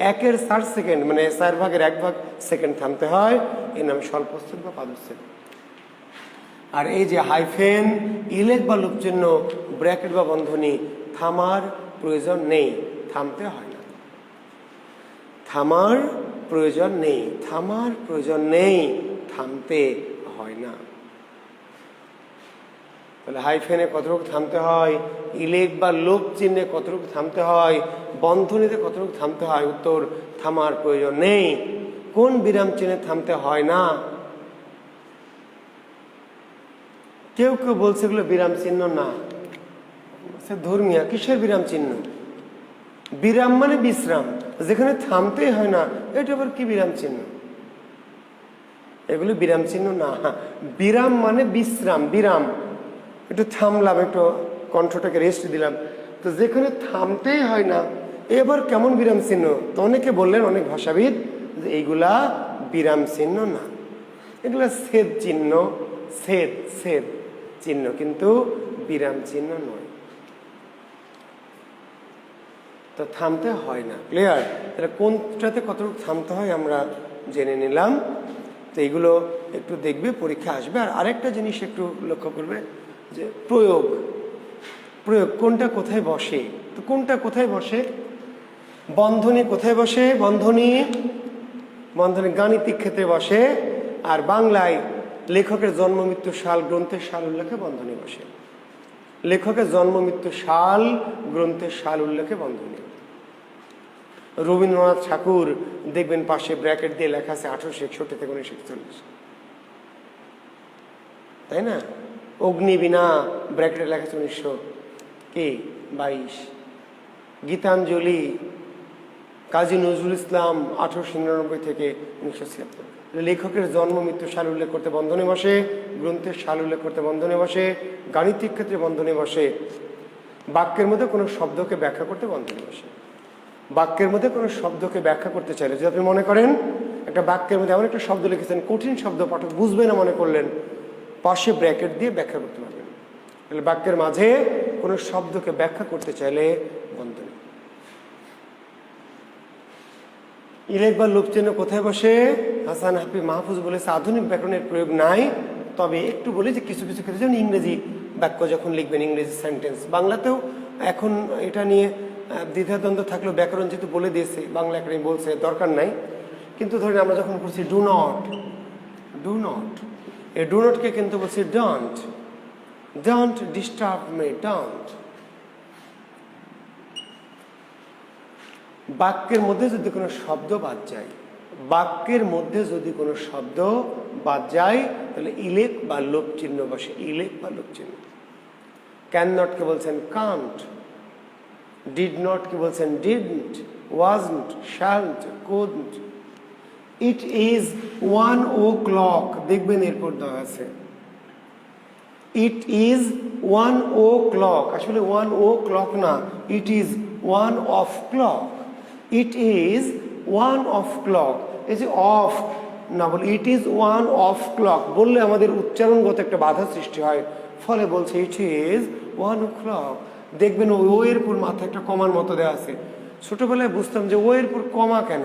1/4 সেকেন্ড মানে 1/4 সেকেন্ড থামতে হয়, এর নাম স্বল্পচ্ছেদ বা পাদচ্ছেদ। আর এই যে হাইফেন, ইলেক বা লুপ চিহ্ন, ব্র্যাকেট বা বন্ধনী, থামার প্রয়োজন নেই, থামতে হয় না। থামার প্রয়োজন নেই, থামার প্রয়োজন নেই, থামতে হয় না। তাহলে হাইফেনে কতটুকু থামতে হয়, ইলেক বা লোপ চিহ্নে কতটুকু থামতে হয়, বন্ধনীতে কতটুকু থামতে হয়? উত্তর, থামার প্রয়োজন নেই। কোন বিরাম চিহ্নে থামতে হয় না? কেউ কেউ বলছে এগুলো বিরাম চিহ্ন না, ধর্মীয়। কিসের বিরাম চিহ্ন? বিরাম মানে বিশ্রাম, যেখানে থামতেই হয় না, এটা আবার কি বিরাম চিহ্ন? এগুলো বিরাম চিহ্ন না। বিরাম মানে বিশ্রাম, বিরাম, একটু থামলাম, একটু কণ্ঠটাকে রেস্ট দিলাম, তো যেখানে থামতেই হয় না এবার কেমন বিরাম চিহ্ন? তো অনেকে বললেন, অনেক ভাষাবিদ, যে এইগুলা বিরাম চিহ্ন না, এগুলা ছেদ চিহ্ন, ছেদ ছেদ চিহ্ন, কিন্তু বিরাম চিহ্ন নয়। তো থামতে হয় না, ক্লিয়ার? তাহলে কোনটাতে কতটুকু থামতে হয় আমরা জেনে নিলাম। তো এইগুলো একটু দেখবে, পরীক্ষা আসবে। আর আরেকটা জিনিস একটু লক্ষ্য করবে, যে প্রয়োগ, প্রয়োগ কোনটা কোথায় বসে। তো কোনটা কোথায় বসে? বন্ধনী কোথায় বসে? বন্ধনী, বন্ধনী গাণিতিক ক্ষেত্রে বসে। আর বাংলায় লেখকের জন্ম মৃত্যু সাল, গ্রন্থের সাল উল্লেখে বন্ধনী বসে। লেখকের জন্ম মৃত্যু সাল, গ্রন্থের সাল উল্লেখে বন্ধনী। রবীন্দ্রনাথ ঠাকুর দেখবেন পাশে ব্র্যাকেট দিয়ে লেখা আছে 1861 থেকে 1941, তাই না? অগ্নিবীণা ব্র্যাকেটে লেখা আছে 1922। গীতাঞ্জলি কাজী নজরুল ইসলাম 1899 থেকে 1976। লেখকের জন্ম মৃত্যু সাল উল্লেখ করতে বন্ধনী বসে, গ্রন্থের সাল উল্লেখ করতে বন্ধনী বসে, গাণিতিক ক্ষেত্রে বন্ধনী বসে, বাক্যের মধ্যে কোনো শব্দকে ব্যাখ্যা করতে বন্ধনী বসে। বাক্যের মধ্যে কোনো শব্দকে ব্যাখ্যা করতে চাইলে, যদি আপনি মনে করেন একটা বাক্যের মধ্যে এমন একটা শব্দ লিখেছেন, কঠিন শব্দ, পাঠক বুঝবে না মনে করলেন, পাশে ব্র্যাকেট দিয়ে ব্যাখ্যা করতে পারবেন। তাহলে বাক্যের মাঝে কোনো শব্দকে ব্যাখ্যা করতে চাইলে বন্ধনী। ইলেক বা লোপ চিহ্ন কোথায় বসে? হাসান হাফি মাহফুজ বলেছে আধুনিক ব্যাকরণের প্রয়োগ নাই, তবে একটু বলি যে কিছু কিছু ক্ষেত্রে, যেমন ইংরেজি বাক্য যখন লিখবেন, ইংরেজি সেন্টেন্স, বাংলাতেও এখন এটা নিয়ে দ্বিধাদ্বন্দ্ব থাকলেও ব্যাকরণ যেহেতু বলে দিয়েছে, বাংলা একাডেমি বলছে দরকার নাই। কিন্তু ধরেন আমরা যখন বলছি ডু নট, ডু নট, এই ডু নটকে কিন্তু বলছি don't, don't disturb me, don't. বাক্যের মধ্যে যদি কোনো শব্দ বাদ যায়, বাক্যের মধ্যে যদি কোনো শব্দ বাদ যায়, তাহলে ইলেক বা লোপ চিহ্ন বসে, ইলেক বা লোপ চিহ্ন। ক্যান নটকে বলছেন কান্ট, ডিড নট কি বলছেন didn't, wasn't, shan't, couldn't. It is 1 o'clock, দেখবেন এরপর দেওয়া আছে ইট ইজ 1 o'clock, আসলে 1 o'clock না, ইট is 1 of clock, it is 1 of clock। এই যে অফ না বলে ইট ইজ 1 of clock বললে আমাদের উচ্চারণগত একটা বাধা সৃষ্টি হয়, ফলে বলছে ইট ইজ 1 o'clock। দেখবেন ও এর উপর মাথায় একটা কমার মতো দেওয়া আছে। ছোটবেলায় বুঝতাম যে ও এর উপর কমা কেন,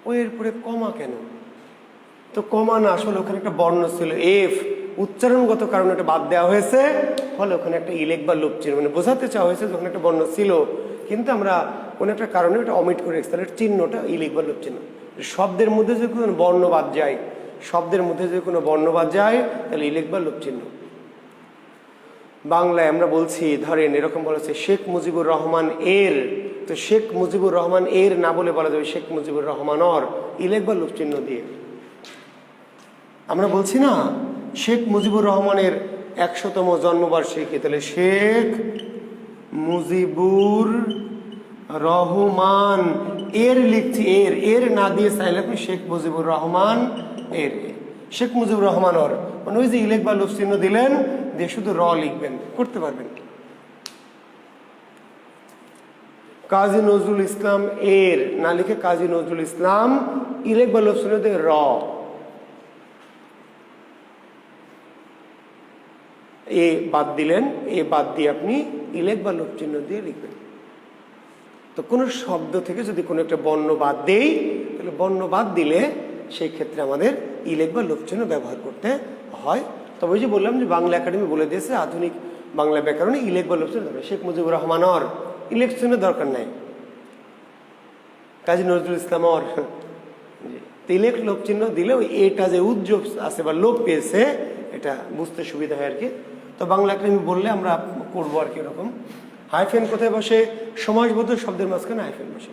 ও এর উপরে কমা কেন? তো কমা না, আসলে ওখানে একটা বর্ণ ছিল এফ, উচ্চারণগত কারণে এটা বাদ দেওয়া হয়েছে, ফলে ওখানে একটা ইলেক বা লোপ চিহ্ন, মানে বোঝাতে চাওয়া হয়েছে যখন একটা বর্ণ ছিল, কিন্তু আমরা কোনো একটা কারণে এটা অমিট করে রেখেছি, তাহলে চিহ্নটা ইলেক বা লোপ চিহ্ন। শব্দের মধ্যে যদি কোনো বর্ণ বাদ যায়, শব্দের মধ্যে যদি কোনো বর্ণ বাদ যায়, তাহলে ইলেক বা লোপ চিহ্ন। বাংলায় আমরা বলছি, ধরেন এরকম বলেছে শেখ মুজিবুর রহমান এর, তো শেখ মুজিবুর রহমান এর না বলে বলা যাবে শেখ মুজিবুর রহমান অর, ইলেক বা লোপ চিহ্ন দিয়ে। আমরা বলছি না শেখ মুজিবুর রহমানের 100তম জন্মবার্ষিকী, তাহলে শেখ মুজিবুর রহমান এর লিখছি, এর, এর না দিয়ে চাইলে আপনি শেখ মুজিবুর রহমান এর, শেখ মুজিবুর রহমান অর, মানে ওই যে ইলেক বা লোপ চিহ্ন দিলেন, দিয়ে শুধু র লিখবেন, করতে পারবেন। কাজী নজরুল ইসলাম এর না লিখে কাজী নজরুল ইসলাম, ইলেক বা লোপ চিহ্ন দিয়ে র। এ বাদ দিলেন, এ বাদ দিয়ে আপনি ইলেক বা লোপ চিহ্ন দিয়ে লিখবেন। তো কোনো শব্দ থেকে যদি কোনো একটা বর্ণ বাদ দেই, তাহলে বর্ণ বাদ দিলে সেই ক্ষেত্রে আমাদের ইলেক বা লোপ চিহ্ন ব্যবহার করতে হয়। তবে ওই যে বললাম যে বাংলা একাডেমি বলে দিয়েছে আধুনিক বাংলা ব্যাকরণে ইলেক বা লোপ চিহ্ন দরকার। শেখ মুজিবুর রহমানর ইলেক চিহ্নের দরকার নাই, কাজী নজরুল ইসলামর ইলেক লোপ চিহ্ন দিলে ওই এটা যে উদ্যোগ আছে বা লোপ পেয়েছে এটা বুঝতে সুবিধা হয় আর কি। তো বাংলা একাডেমি বললে আমরা করবো আর কি এরকম। হাইফেন কোথায় বসে? সমাসবদ্ধ শব্দের মাঝখানে হাইফেন বসে।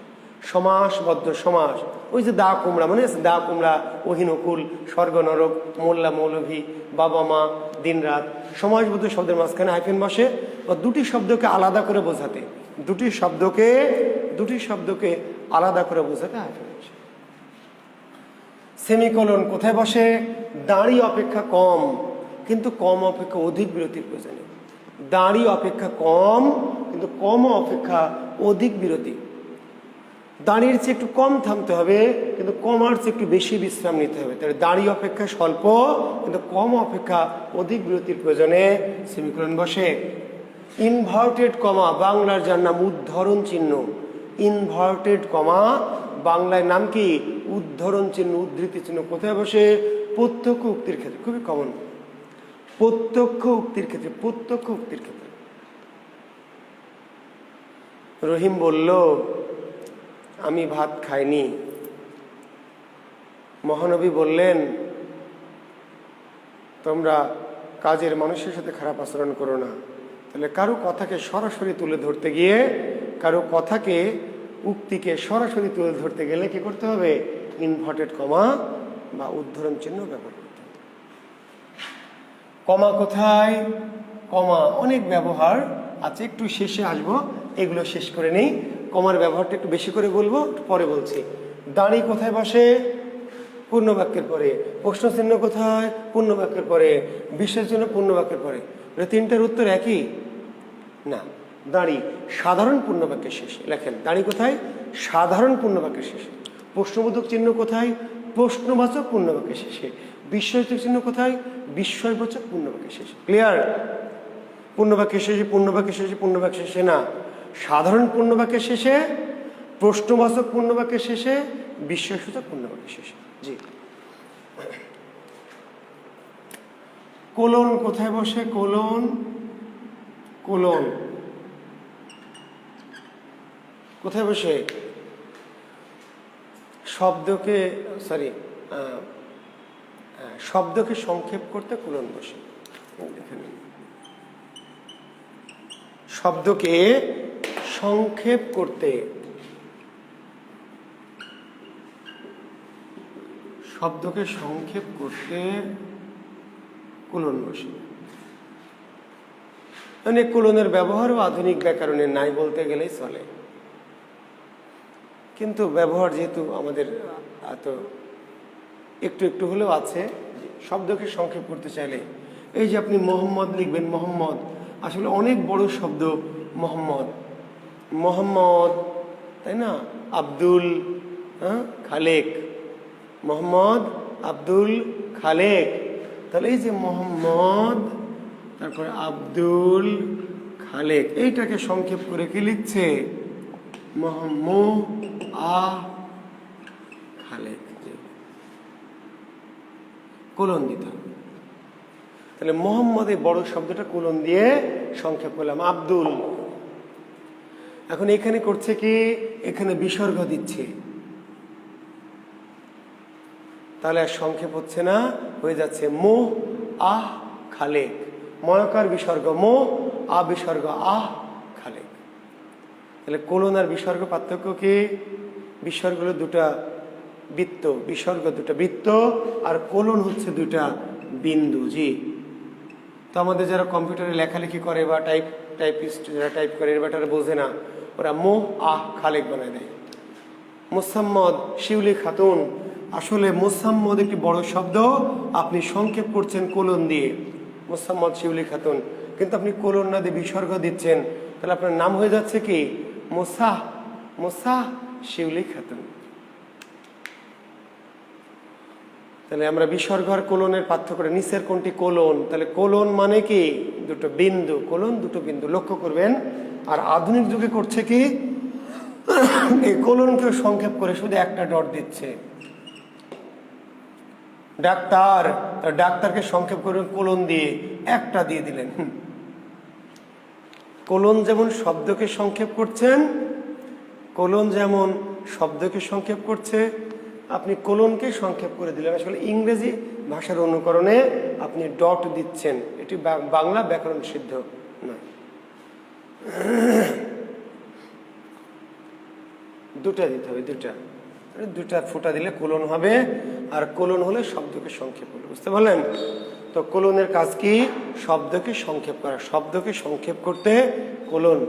সমাসবদ্ধ সমাস, ওই যে দা কুমড়া, মানে দা কুমড়া, অহিনকুল, স্বর্গ নরক, মোল্লা মৌলভী, বাবা মা, দিন রাত, সমাসবদ্ধ শব্দের মাঝখানে হাইফেন বসে। বা দুটি শব্দকে আলাদা করে বোঝাতে, দুটি শব্দকে আলাদা করে বোঝাতে হাইফেন বসে। সেমিকোলন কোথায় বসে? দাঁড়ি অপেক্ষা কম কিন্তু কম অপেক্ষা অধিক বিরতির প্রয়োজনে। দাঁড়ি অপেক্ষা কম কিন্তু কম অপেক্ষা অধিক বিরতি। দাঁড়ির চেয়ে একটু কম থামতে হবে কিন্তু কমার চেয়ে একটু বেশি বিশ্রাম নিতে হবে। তাহলে দাঁড়ি অপেক্ষা স্বল্প কিন্তু কম অপেক্ষা অধিক বিরতির প্রয়োজনে সেমিকোলন বসে। ইনভার্টেড কমা বাংলার যার নাম উদ্ধরণ চিহ্ন। ইনভার্টেড কমা বাংলায় নাম কি? উদ্ধরণ চিহ্ন, উদ্ধৃতি চিহ্ন। কোথায় বসে? প্রত্যক্ষ উক্তির ক্ষেত্রে, খুবই কমন। প্রত্যক্ষ উক্তির ক্ষেত্রে, প্রত্যক্ষ উক্তির ক্ষেত্রে। রহিম বলল আমি ভাত খাইনি। মহানবী বললেন তোমরা কাজের মানুষের সাথে খারাপ আচরণ করো না। তাহলে কারো কথাকে সরাসরি তুলে ধরতে গিয়ে, কারো কথাকে উক্তিকে সরাসরি তুলে ধরতে গেলে কি করতে হবে? ইনভার্টেড কমা বা উদ্ধরণ চিহ্ন ব্যবহার করতে হবে। কমা কোথায়? কমা অনেক ব্যবহার আছে, একটু শেষে আসবো, এগুলো শেষ করে নেই। কমার ব্যবহারটা একটু বেশি করে বলবো, পরে বলছি। দাঁড়ি কোথায় বসে? পূর্ণ বাক্যের পরে। প্রশ্ন চিহ্ন কোথায়? পূর্ণ বাক্যের পরে। বিশেষ চিহ্ন পূর্ণ বাক্যের পরে। তিনটার উত্তর একই না। দাঁড়ি সাধারণ পূর্ণ বাক্যের শেষে লেখেন। দাঁড়ি কোথায়? সাধারণ পূর্ণ বাক্যের শেষে। প্রশ্নবোধক চিহ্ন কোথায়? প্রশ্নবাচক পূর্ণ বাক্যের শেষে। বিস্ময়বোধক চিহ্ন কোথায়? বিস্ময়বোধক পূর্ণ বাক্যের শেষে। ক্লিয়ার? পূর্ণ বাক্যের শেষে, পূর্ণ বাক্যের শেষে, পূর্ণ বাক্যের শেষে না, সাধারণ পূর্ণ বাক্যের শেষে, প্রশ্নবাচক পূর্ণ বাক্যের শেষে, বিস্ময়সূচক পূর্ণ বাক্যের শেষে। জি। কোলন কোথায় বসে? কোলন, কোলন কোথায় বসে? শব্দকে সংক্ষেপ করতে কোলন বসে। শব্দকে সংক্ষেপ করতে, শব্দকে সংক্ষেপ করতে কোলন বসে। মানে কোলনের ব্যবহারও আধুনিক ব্যাকরণে নাই বলতে গেলেই চলে, কিন্তু ব্যবহার যেহেতু আমাদের এত একটু একটু হলেও আছে। শব্দকে সংক্ষেপ করতে চাইলে এই যে আপনি মোহাম্মদ লিখবেন, মোহাম্মদ আসলে অনেক বড় শব্দ। মোহাম্মদ, মোহাম্মদ, তাই না? আব্দুল, খালেক, মোহাম্মদ আব্দুল খালেক। তাহলে এই যে মোহাম্মদ, তারপরে আব্দুল খালেক, এইটাকে সংক্ষেপ করে কি লিখছে? মোহাম্মদ খালেক। কোলন দিতে হবে। তাহলে মোহাম্মদ এই বড় শব্দটা কোলন দিয়ে সংক্ষেপ করলাম। আব্দুল, এখন এখানে করছে কি? এখানে বিসর্গ দিচ্ছে, তাহলে আর সংক্ষেপ হচ্ছে না, হয়ে যাচ্ছে মো আহ খালেক। ময়কার বিসর্গ মো, আ বিসর্গ আহ খালেক। তাহলে কোলন আর বিসর্গ পার্থক্য কি? বিসর্গ হলো দুটা বৃত্ত, বিসর্গ দুটা বৃত্ত, আর কোলন হচ্ছে দুটা বিন্দু। জি। তো আমাদের যারা কম্পিউটারে লেখালেখি করে বা টাইপিস্ট যারা টাইপ করে, এর ব্যাটারে বোঝে না, ওরা মো আহ খালেক বানায় দেয়। মোসাম্মদ, শিউলি খাতুন, আসলে মোসাম্মদ একটি বড় শব্দ, আপনি সংক্ষেপ করছেন কোলন দিয়ে, মোসাম্মদ শিউলি খাতুন, কিন্তু আপনি কোলন না দিয়ে বিসর্গ দিচ্ছেন, তাহলে আপনার নাম হয়ে যাচ্ছে কি? মোসাহ, মোসাহ শিউলি খাতুন। তাহলে আমরা বিসর্গ আর কোলনের পার্থক্য, নিচের কোনটি কোলন, তাহলে কোলন মানে কি দুটো বিন্দু, কোলন দুটো বিন্দু, লক্ষ্য করবেন। আর আধুনিক যুগে করছে কি, এই কোলনকে সংক্ষেপ করে শুধু একটা ডট দিচ্ছে। ডাক্তার, ডাক্তারকে সংক্ষেপ করে কোলন দিয়ে একটা দিয়ে দিলেন। কোলন যেমন শব্দকে সংক্ষেপ করছেন, কোলন যেমন শব্দকে সংক্ষেপ করছে, আপনি কোলনকে সংক্ষেপ করে দিলেন। আসলে ইংরেজি ভাষার অনুকরণে আপনি ডট দিচ্ছেন, এটি বাংলা ব্যাকরণ সিদ্ধ নয়। দুটা দিতে হবে, দুটা ফোঁটা দিলে কোলন হবে, আর কোলন হলে শব্দকে সংক্ষেপ হলো, বুঝতে পারলেন? তো কোলনের কাজ কি, শব্দকে সংক্ষেপ করা, শব্দকে সংক্ষেপ করতে কোলন।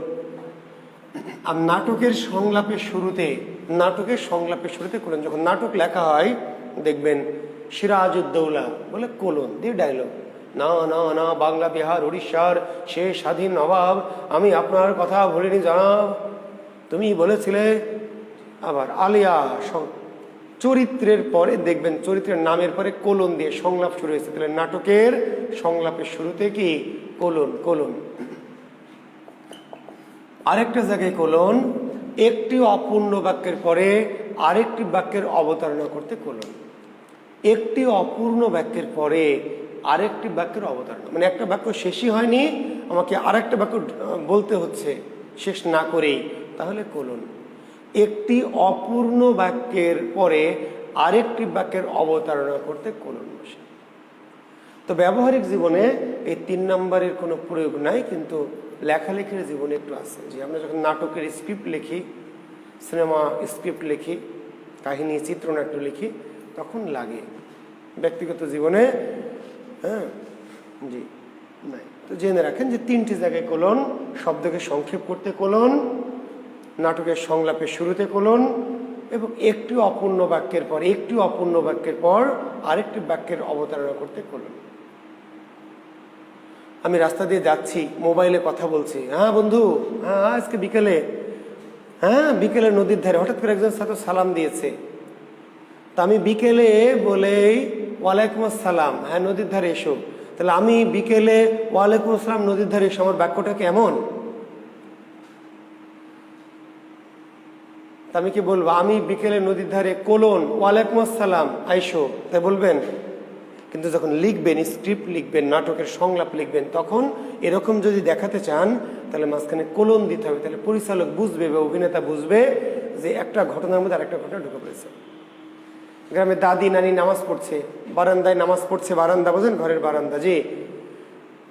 আর নাটকের সংলাপের শুরুতে কোলন। যখন নাটক লেখা হয় দেখবেন সিরাজউদ্দৌলা বলে কোলন দিয়ে ডায়লগ, না না না, বাংলা বিহার উড়িষ্যার সে স্বাধীন নবাব, আমি আপনার কথা ভুলিনি জনাব, তুমি বলেছিলে। আবার আলিয়া চরিত্রের পরে দেখবেন, চরিত্রের নামের পরে কোলন দিয়ে সংলাপ শুরু হয়েছে। তাহলে নাটকের সংলাপের শুরুতে কি কোলন। আরেকটা জায়গায় কোলন, একটি অপূর্ণ বাক্যের পরে আরেকটি বাক্যের অবতারণা করতে কোলন। একটি অপূর্ণ বাক্যের পরে আরেকটি বাক্যের অবতারণা, মানে একটা বাক্য শেষই হয়নি, আমাকে আরেকটা বাক্য বলতে হচ্ছে শেষ না করেই, তাহলে কোলন। একটি অপূর্ণ বাক্যের পরে আরেকটি বাক্যের অবতারণা করতে কোলন বসে। তো ব্যবহারিক জীবনে এই 3 নম্বরের কোনো প্রয়োগ নাই, কিন্তু লেখালেখির জীবনে একটু আছে। যে আমরা যখন নাটকের স্ক্রিপ্ট লিখি, সিনেমা স্ক্রিপ্ট লিখি, কাহিনী চিত্রনাট্য লিখি, তখন লাগে। ব্যক্তিগত জীবনে জি নাই। তো জেনে রাখেন যে 3টি জায়গায় কোলন, শব্দকে সংক্ষেপ করতে কোলন, নাটকের সংলাপের শুরুতে কোলন, এবং একটি অপূর্ণ বাক্যের পর আরেকটি বাক্যের অবতারণা করতে কোলন। আমি রাস্তা দিয়ে যাচ্ছি, মোবাইলে কথা বলছি, হ্যাঁ বন্ধু, হ্যাঁ আজকে বিকেলে নদীর ধারে, হঠাৎ করে একজন ছাত্র সালাম দিয়েছে, তা আমি বিকেলে বলেই ওয়ালাইকুম আসসালাম, হ্যাঁ নদীর ধারে এসো। তাহলে আমি বিকেলে ওয়ালাইকুম আসসালাম নদীর ধারে এসো, আমার বাক্যটা কেমন? তা আমি কি বলবো, আমি বিকেলে নদীর ধারে কোলন ওয়ালাইকুম আসসালাম আইসো, তাই বলবেন? কিন্তু যখন লিখবেন, স্ক্রিপ্ট লিখবেন, নাটকের সংলাপ লিখবেন, তখন এরকম যদি দেখাতে চান তাহলে মাঝখানে কোলন দিতে হবে। তাহলে পরিচালক বুঝবে বা অভিনেতা বুঝবে যে একটা ঘটনার মধ্যে আরেকটা ঘটনা ঢুকে পড়েছে। গ্রামে দাদি নানি নামাজ পড়ছে, বারান্দায় নামাজ পড়ছে, বারান্দা বোঝেন, ঘরের বারান্দা, জি।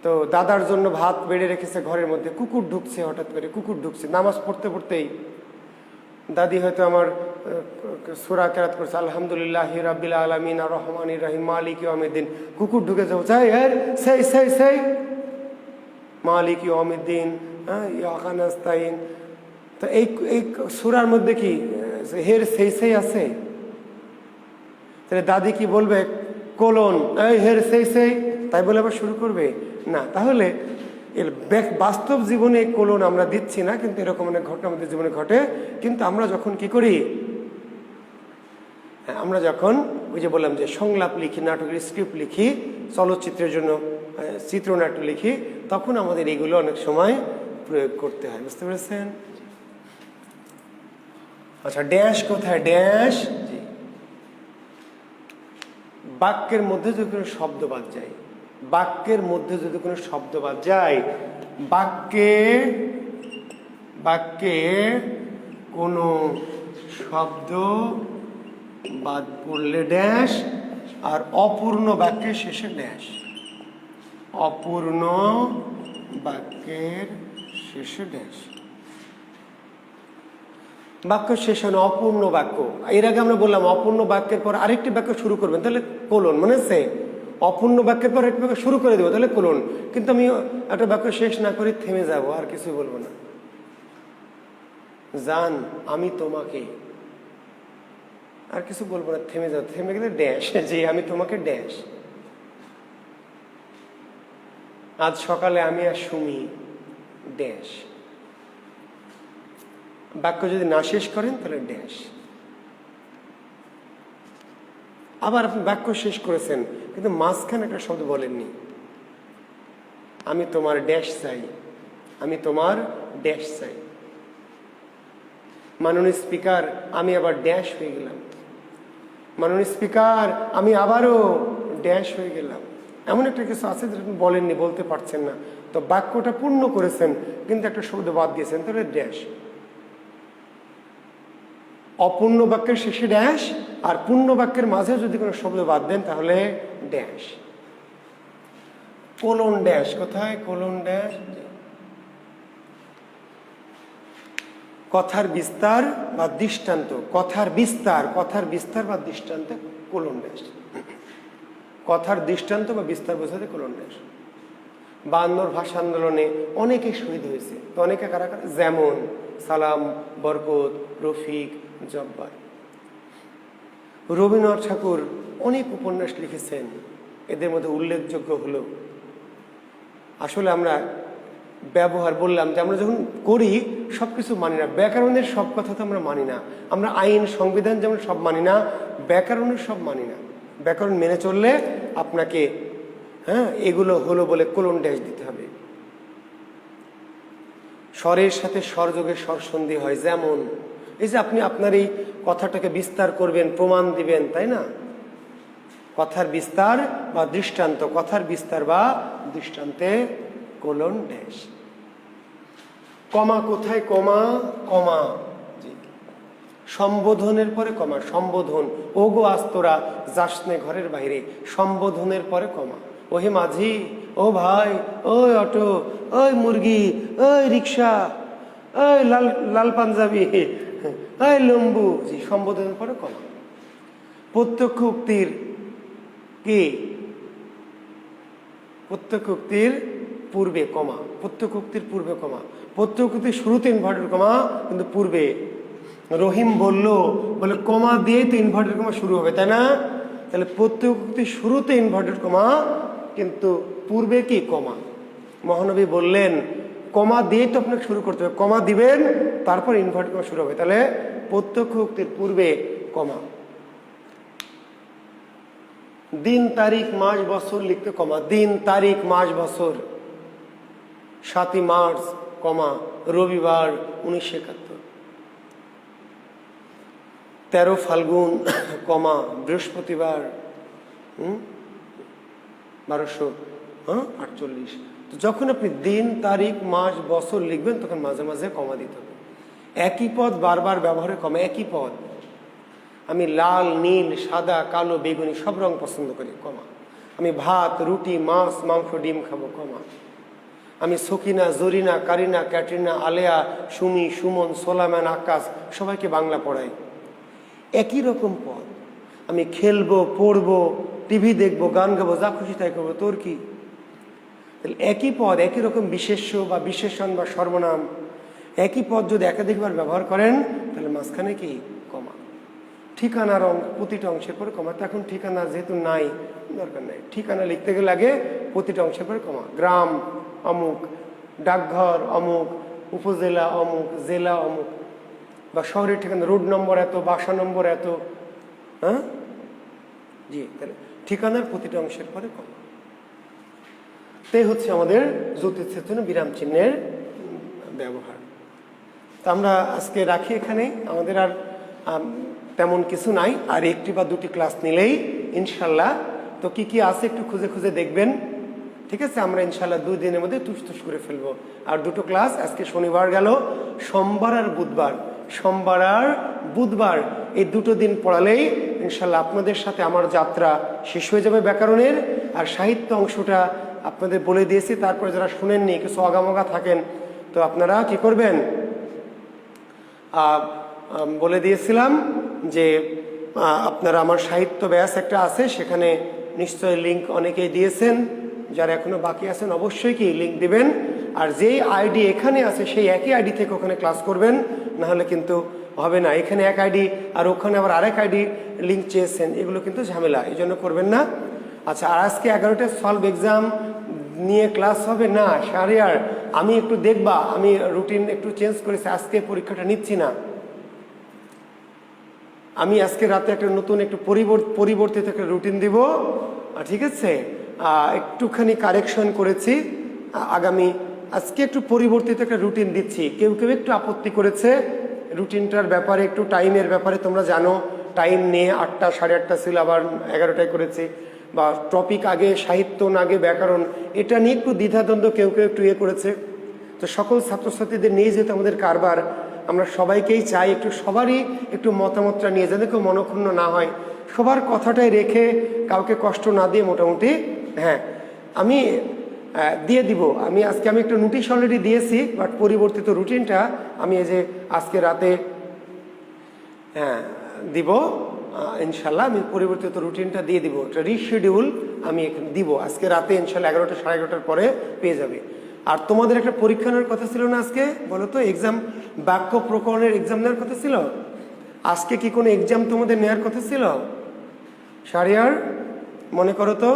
তো দাদার জন্য ভাত বেড়ে রেখেছে ঘরের মধ্যে, কুকুর ঢুকছে, হঠাৎ করে কুকুর ঢুকছে, নামাজ পড়তে পড়তেই দাদি হয়তো আমার সূরা কেরাত করছে, আলহামদুলিল্লাহি রাব্বিল আলামিন আর রহমানির রহিম মালিক ইয়াউমিদ্দিন, কুকুর ঢুকে যাও, সেই মালিক ইয়াউমিদ্দিন, ইয়াকা নাস্তাইন। তো এই সূরার মধ্যে কি সেই আছে? তাহলে দাদি কি বলবে, কোলন সেই তাই বলে আবার শুরু করবে না? তাহলে এর বাস্তব জীবনে কোলন আমরা দিচ্ছি না, কিন্তু এরকম অনেক ঘটনা আমাদের জীবনে ঘটে। কিন্তু আমরা যখন কি করি, আমরা যখন ওই যে বললাম যে সংলাপ লিখি, নাটকের স্ক্রিপ্ট লিখি, চলচ্চিত্রের জন্য চিত্রনাট্য লিখি, তখন আমাদের এগুলো অনেক সময় প্রয়োগ করতে হয়, বুঝতে পেরেছেন? আচ্ছা, ড্যাশ কোথায়? ড্যাশ বাক্যের মধ্যে যদি কোনো শব্দ বাদ যায়, বাক্যে কোনো শব্দ বাদ পড়লে ড্যাশ, আর অপূর্ণ বাক্যের শেষে ড্যাশ। অপূর্ণ বাক্যের শেষে ড্যাশ। বাক্য শেষ হয় না, অপূর্ণ বাক্য। এর আগে আমরা বললাম অপূর্ণ বাক্যের পর আরেকটি বাক্য শুরু করবেন, তাহলে কোলন। মনে আছে? অপূর্ণ বাক্যের পর একটি বাক্য শুরু করে দেবো, তাহলে কোলন। কিন্তু আমি একটা বাক্য শেষ না করে থেমে যাব, আর কিছু বলবো না। জান আমি তোমাকে, আর কিছু বলবো না, থেমে যাও। থেমে গেলে ড্যাশ, যে আমি তোমাকে ড্যাশ। আজ সকালে আমি আর সুমি ড্যাশ। বাক্য যদি না শেষ করেন তাহলে ড্যাশ। আবার আপনি বাক্য শেষ করেছেন কিন্তু মাঝখানে একটা শব্দ বলেননি। আমি তোমার ড্যাশ চাই, আমি তোমার ড্যাশ চাই। মাননীয় স্পিকার, আমি আবার ড্যাশ হয়ে গেলাম। মাননীয় স্পিকার, আমি আবারও ড্যাশ হয়ে গেলাম। এমন একটা কিছু আছে যেটা আপনি বলেননি, বলতে পারছেন না, তো বাক্যটা পূর্ণ করেছেন কিন্তু একটা শব্দ বাদ দিয়েছেন, তাহলে ড্যাশ। অপূর্ণ বাক্যের শেষে ড্যাশ, আর পূর্ণ বাক্যের মাঝে যদি কোনো শব্দ বাদ দেন তাহলে ড্যাশ। কোলন ড্যাশ, কোথায় কোলন ড্যাশ? কথার বিস্তার বা দৃষ্টান্ত, কথার বিস্তার, কথার বিস্তার বা দৃষ্টান্তে কোলন ড্যাশ। কথার দৃষ্টান্ত বা বিস্তার বোঝাতে কোলন ড্যাশ। 52 ভাষা আন্দোলনে অনেকে শহীদ হয়েছে, তো অনেকে কারা কারা? যেমন সালাম, বরকত, রফিক, জব্বার। রবীন্দ্রনাথ ঠাকুর অনেক উপন্যাস লিখেছেন, এদের মধ্যে উল্লেখযোগ্য হলো, আসলে আমরা ব্যবহার বললাম যে আমরা যখন করি সব কিছু মানি না, ব্যাকরণের সব কথা তো আমরা মানি না, আমরা আইন সংবিধান যেমন সব মানি না, ব্যাকরণের সব মানি না। ব্যাকরণ মেনে চললে আপনাকে এগুলো হলো বলে কোলন ড্যাশ দিতে হবে। স্বরের সাথে স্বরযোগের স্বরসন্ধি হয়, যেমন এই যে আপনি আপনার এই কথাটাকে বিস্তার করবেন, প্রমাণ দিবেন, তাই না? কথার বিস্তার বা দৃষ্টান্ত, কথার বিস্তার বা দৃষ্টান্তে কোলন ড্যাশ। কমা কোথায়? কমা, কমা সম্বোধনের পরে কমা। সম্বোধন, ও গো আস্তরা যাসনে ঘরের বাইরে, সম্বোধনের পরে কমা। ওহে মাঝি, ও ভাই, ওই অটো, ওই মুরগি, ওই রিক্সা, ওই লাল লাল পাঞ্জাবি, ওই লম্বু, জি, সম্বোধনের পরে কমা। প্রত্যক্ষ উক্তির কি? প্রত্যক্ষ উক্তির পূর্বে কমা, প্রত্যক্ষ উক্তির পূর্বে কমা। প্রত্যক্ষ উক্তির শুরুতে ইনভার্টেড কমা কিন্তু পূর্বে। রহিম বললো বলে কমা দিয়েই তো ইনভার্টেড কমা শুরু হবে, তাই না? তাহলে প্রত্যক্ষ উক্তির শুরুতে ইনভার্টেড কমা কিন্তু পূর্বে কি? কমা। মহানবী বললেন কমা দিয়ে তো আপনাকে শুরু করতে হবে, কমা দিবেন তারপর ইনভার্টেড কমা শুরু হবে, তাহলে প্রত্যক্ষ উক্তির পূর্বে কমা। দিন তারিখ মাস বছর লিখতে কমা। দিন তারিখ মাস বছর, 7ই মার্চ, কমা, রবিবার 1971। 13 ফাল্গুন, কমা, বৃহস্পতিবার 1248। তো যখন আপনি দিন তারিখ মাস বছর লিখবেন তখন মাঝে মাঝে কমা দিতে হবে। একই পদ বারবার ব্যবহারে কমা। একই পদ, আমি লাল, নীল, সাদা, কালো, বেগুনি সব রং পছন্দ করি, কমা। আমি ভাত, রুটি, মাছ, মাংস, ডিম খাবো, কমা। আমি সকিনা, জরিনা, কারিনা, ক্যাটরিনা, আলেয়া, সুমি, সুমন, সোলামান, আকাশ সবাইকে বাংলা পড়াই, একই রকম পদ। আমি খেলবো, পড়বো, টিভি দেখবো, গান গাবো, যা খুশি তাই করবো, তোর কি? তাহলে একই পদ, একই রকম বিশেষ্য বা বিশেষণ বা সর্বনাম, একই পদ যদি একাধিকবার ব্যবহার করেন তাহলে মাঝখানে কি? কমা। ঠিকানার প্রতিটা অংশের পরে কমা। তো এখন ঠিকানা যেহেতু নাই, দরকার নাই, ঠিকানা লিখতে গেলে আগে প্রতিটা অংশের পরে কমা। গ্রাম অমুক, ডাকঘর অমুক, উপজেলা অমুক, জেলা অমুক, বা শহরের ঠিকানা, রোড নম্বর এত, বাসা নম্বর এত, জি। তাহলে ঠিকানার প্রতিটা অংশের পরে কমা। তাই হচ্ছে আমাদের জ্যোতিষের জন্য বিরাম চিহ্নের ব্যবহার। তা আমরা আজকে রাখি এখানে, আমাদের আর তেমন কিছু নাই, আর একটি বা দুটি ক্লাস নিলেই ইনশাল্লাহ। তো কি কি আছে একটু খুঁজে খুঁজে দেখবেন, ঠিক আছে? আমরা ইনশাল্লাহ 2 দিনের মধ্যে তুস করে ফেলবো। আর 2টো ক্লাস, আজকে শনিবার গেল, সোমবার আর বুধবার, সোমবার আর বুধবার এই 2টো দিন পড়ালেই ইনশাল্লাহ আপনাদের সাথে আমার যাত্রা শেষ হয়ে যাবে ব্যাকরণের। আর সাহিত্য অংশটা আপনাদের বলে দিয়েছি, তারপরে যারা শুনেননি, কিছু অগামগা থাকেন, তো আপনারা কি করবেন? বলে দিয়েছিলাম যে আপনারা আমার সাহিত্য ব্যাস একটা আছে, সেখানে নিশ্চয়ই লিঙ্ক অনেকেই দিয়েছেন, যারা এখনো বাকি আছেন অবশ্যই কি লিঙ্ক দিবেন। আর যেই আইডি এখানে আছে সেই একই আইডি থেকে ওখানে ক্লাস করবেন, না হলে কিন্তু হবে না। এখানে এক আইডি আর ওখানে আবার আরেক আইডি লিঙ্ক চেয়েছেন, এগুলো কিন্তু ঝামেলা, এই জন্য করবেন না। আচ্ছা, আর আজকে 11টায় সলভ এক্সাম নিয়ে ক্লাস হবে না শাহরিয়ার, আমি একটু দেখবা, আমি রুটিন একটু চেঞ্জ করেছি, আজকে পরীক্ষাটা নিচ্ছি না। আমি আজকে রাতে একটা নতুন একটু পরিবর্তিত একটা রুটিন দিব, ঠিক আছে? একটুখানি কারেকশন করেছি, আগামী আজকে একটু পরিবর্তিত একটা রুটিন দিচ্ছি। কেউ কেউ একটু আপত্তি করেছে রুটিনটার ব্যাপারে, একটু টাইমের ব্যাপারে। তোমরা জানো টাইম নিয়ে 8টা 8:30 ছিল, আবার 11টায় করেছি। বা টপিক আগে সাহিত্য না আগে ব্যাকরণ, এটা নিয়ে একটু দ্বিধাদ্বন্দ্ব কেউ কেউ একটু করেছে। তো সকল ছাত্রছাত্রীদের নিয়ে যেহেতু আমাদের কারবার, আমরা সবাইকেই চাই একটু সবারই একটু মতামতটা নিয়ে যাতে কেউ মনক্ষুণ্ণ না হয়, সবার কথাটাই রেখে কাউকে কষ্ট না দিয়ে মোটামুটি হ্যাঁ আমি দিয়ে দিব। আমি একটা নোটিশ অলরেডি দিয়েছি, বাট পরিবর্তিত রুটিনটা আমি এই যে আজকে রাতে দিব ইনশাল্লাহ। আমি পরিবর্তিত রুটিনটা দিয়ে দিব, একটা রিশিডিউল আমি দিব আজকে রাতে ইনশাল্লাহ। 11টা 11:30 পরে পেয়ে যাবে। আর তোমাদের একটা পরীক্ষা নেওয়ার কথা ছিল না আজকে? বলো তো, এক্সাম, বাক্য প্রকরণের এক্সাম নেওয়ার কথা ছিল আজকে। কি কোনো এক্সাম তোমাদের নেওয়ার কথা ছিল শাহরিয়ার? মনে করো তো,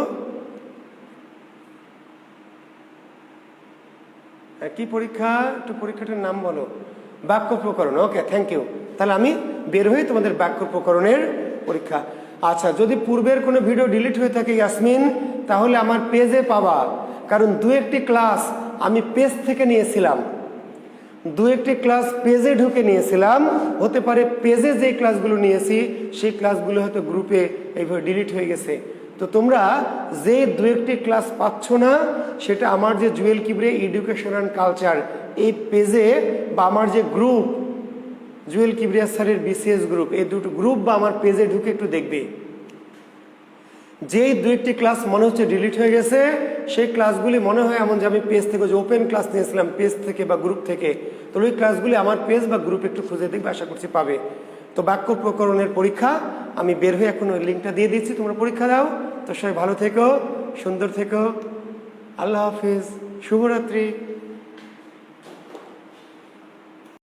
কি পরীক্ষা? একটু পরীক্ষাটার নাম বলো। বাক্য প্রকরণ। ওকে, থ্যাংক ইউ। তাহলে আমি বের হই তোমাদের বাক্য প্রকরণের পরীক্ষা। আচ্ছা, যদি পূর্বের কোনো ভিডিও ডিলিট হয়ে থাকে ইয়াসমিন, তাহলে আমার পেজে পাবা, কারণ 2-1টি ক্লাস আমি পেজ থেকে নিয়েছিলাম, 2-1টি ক্লাস পেজে ঢুকে নিয়েছিলাম। হতে পারে পেজে যে ক্লাসগুলো নিয়েছি সেই ক্লাসগুলো হয়তো গ্রুপে এইভাবে ডিলিট হয়ে গেছে। তো তোমরা যে 2-1টি ক্লাস পাচ্ছ না, সেটা আমার যে Jewel Kibria education and culture এই পেজে, বা আমার যে গ্রুপ জুয়েল কিবরিয়া স্যারের বিসিএস গ্রুপ, এই দুটো গ্রুপ বা আমার পেজে ঢুকে একটু দেখবে। যেই 2-1টি ক্লাস মনে হচ্ছে ডিলিট হয়ে গেছে, সেই ক্লাসগুলি মনে হয় এমন যে আমি পেজ থেকে যে ওপেন ক্লাস নিয়েছিলাম পেজ থেকে বা গ্রুপ থেকে, তো ওই ক্লাসগুলি আমার পেজ বা গ্রুপ একটু খুঁজে দেখবে, আশা করছি পাবে। তো বাক্য প্রকরণের পরীক্ষা আমি বের হয়ে এখন ওই লিঙ্কটা দিয়ে দিচ্ছি, তোমরা পরীক্ষা দাও। তো সবাই ভালো থেকো, সুন্দর থেকো, আল্লাহ হাফিজ, শুভরাত্রি।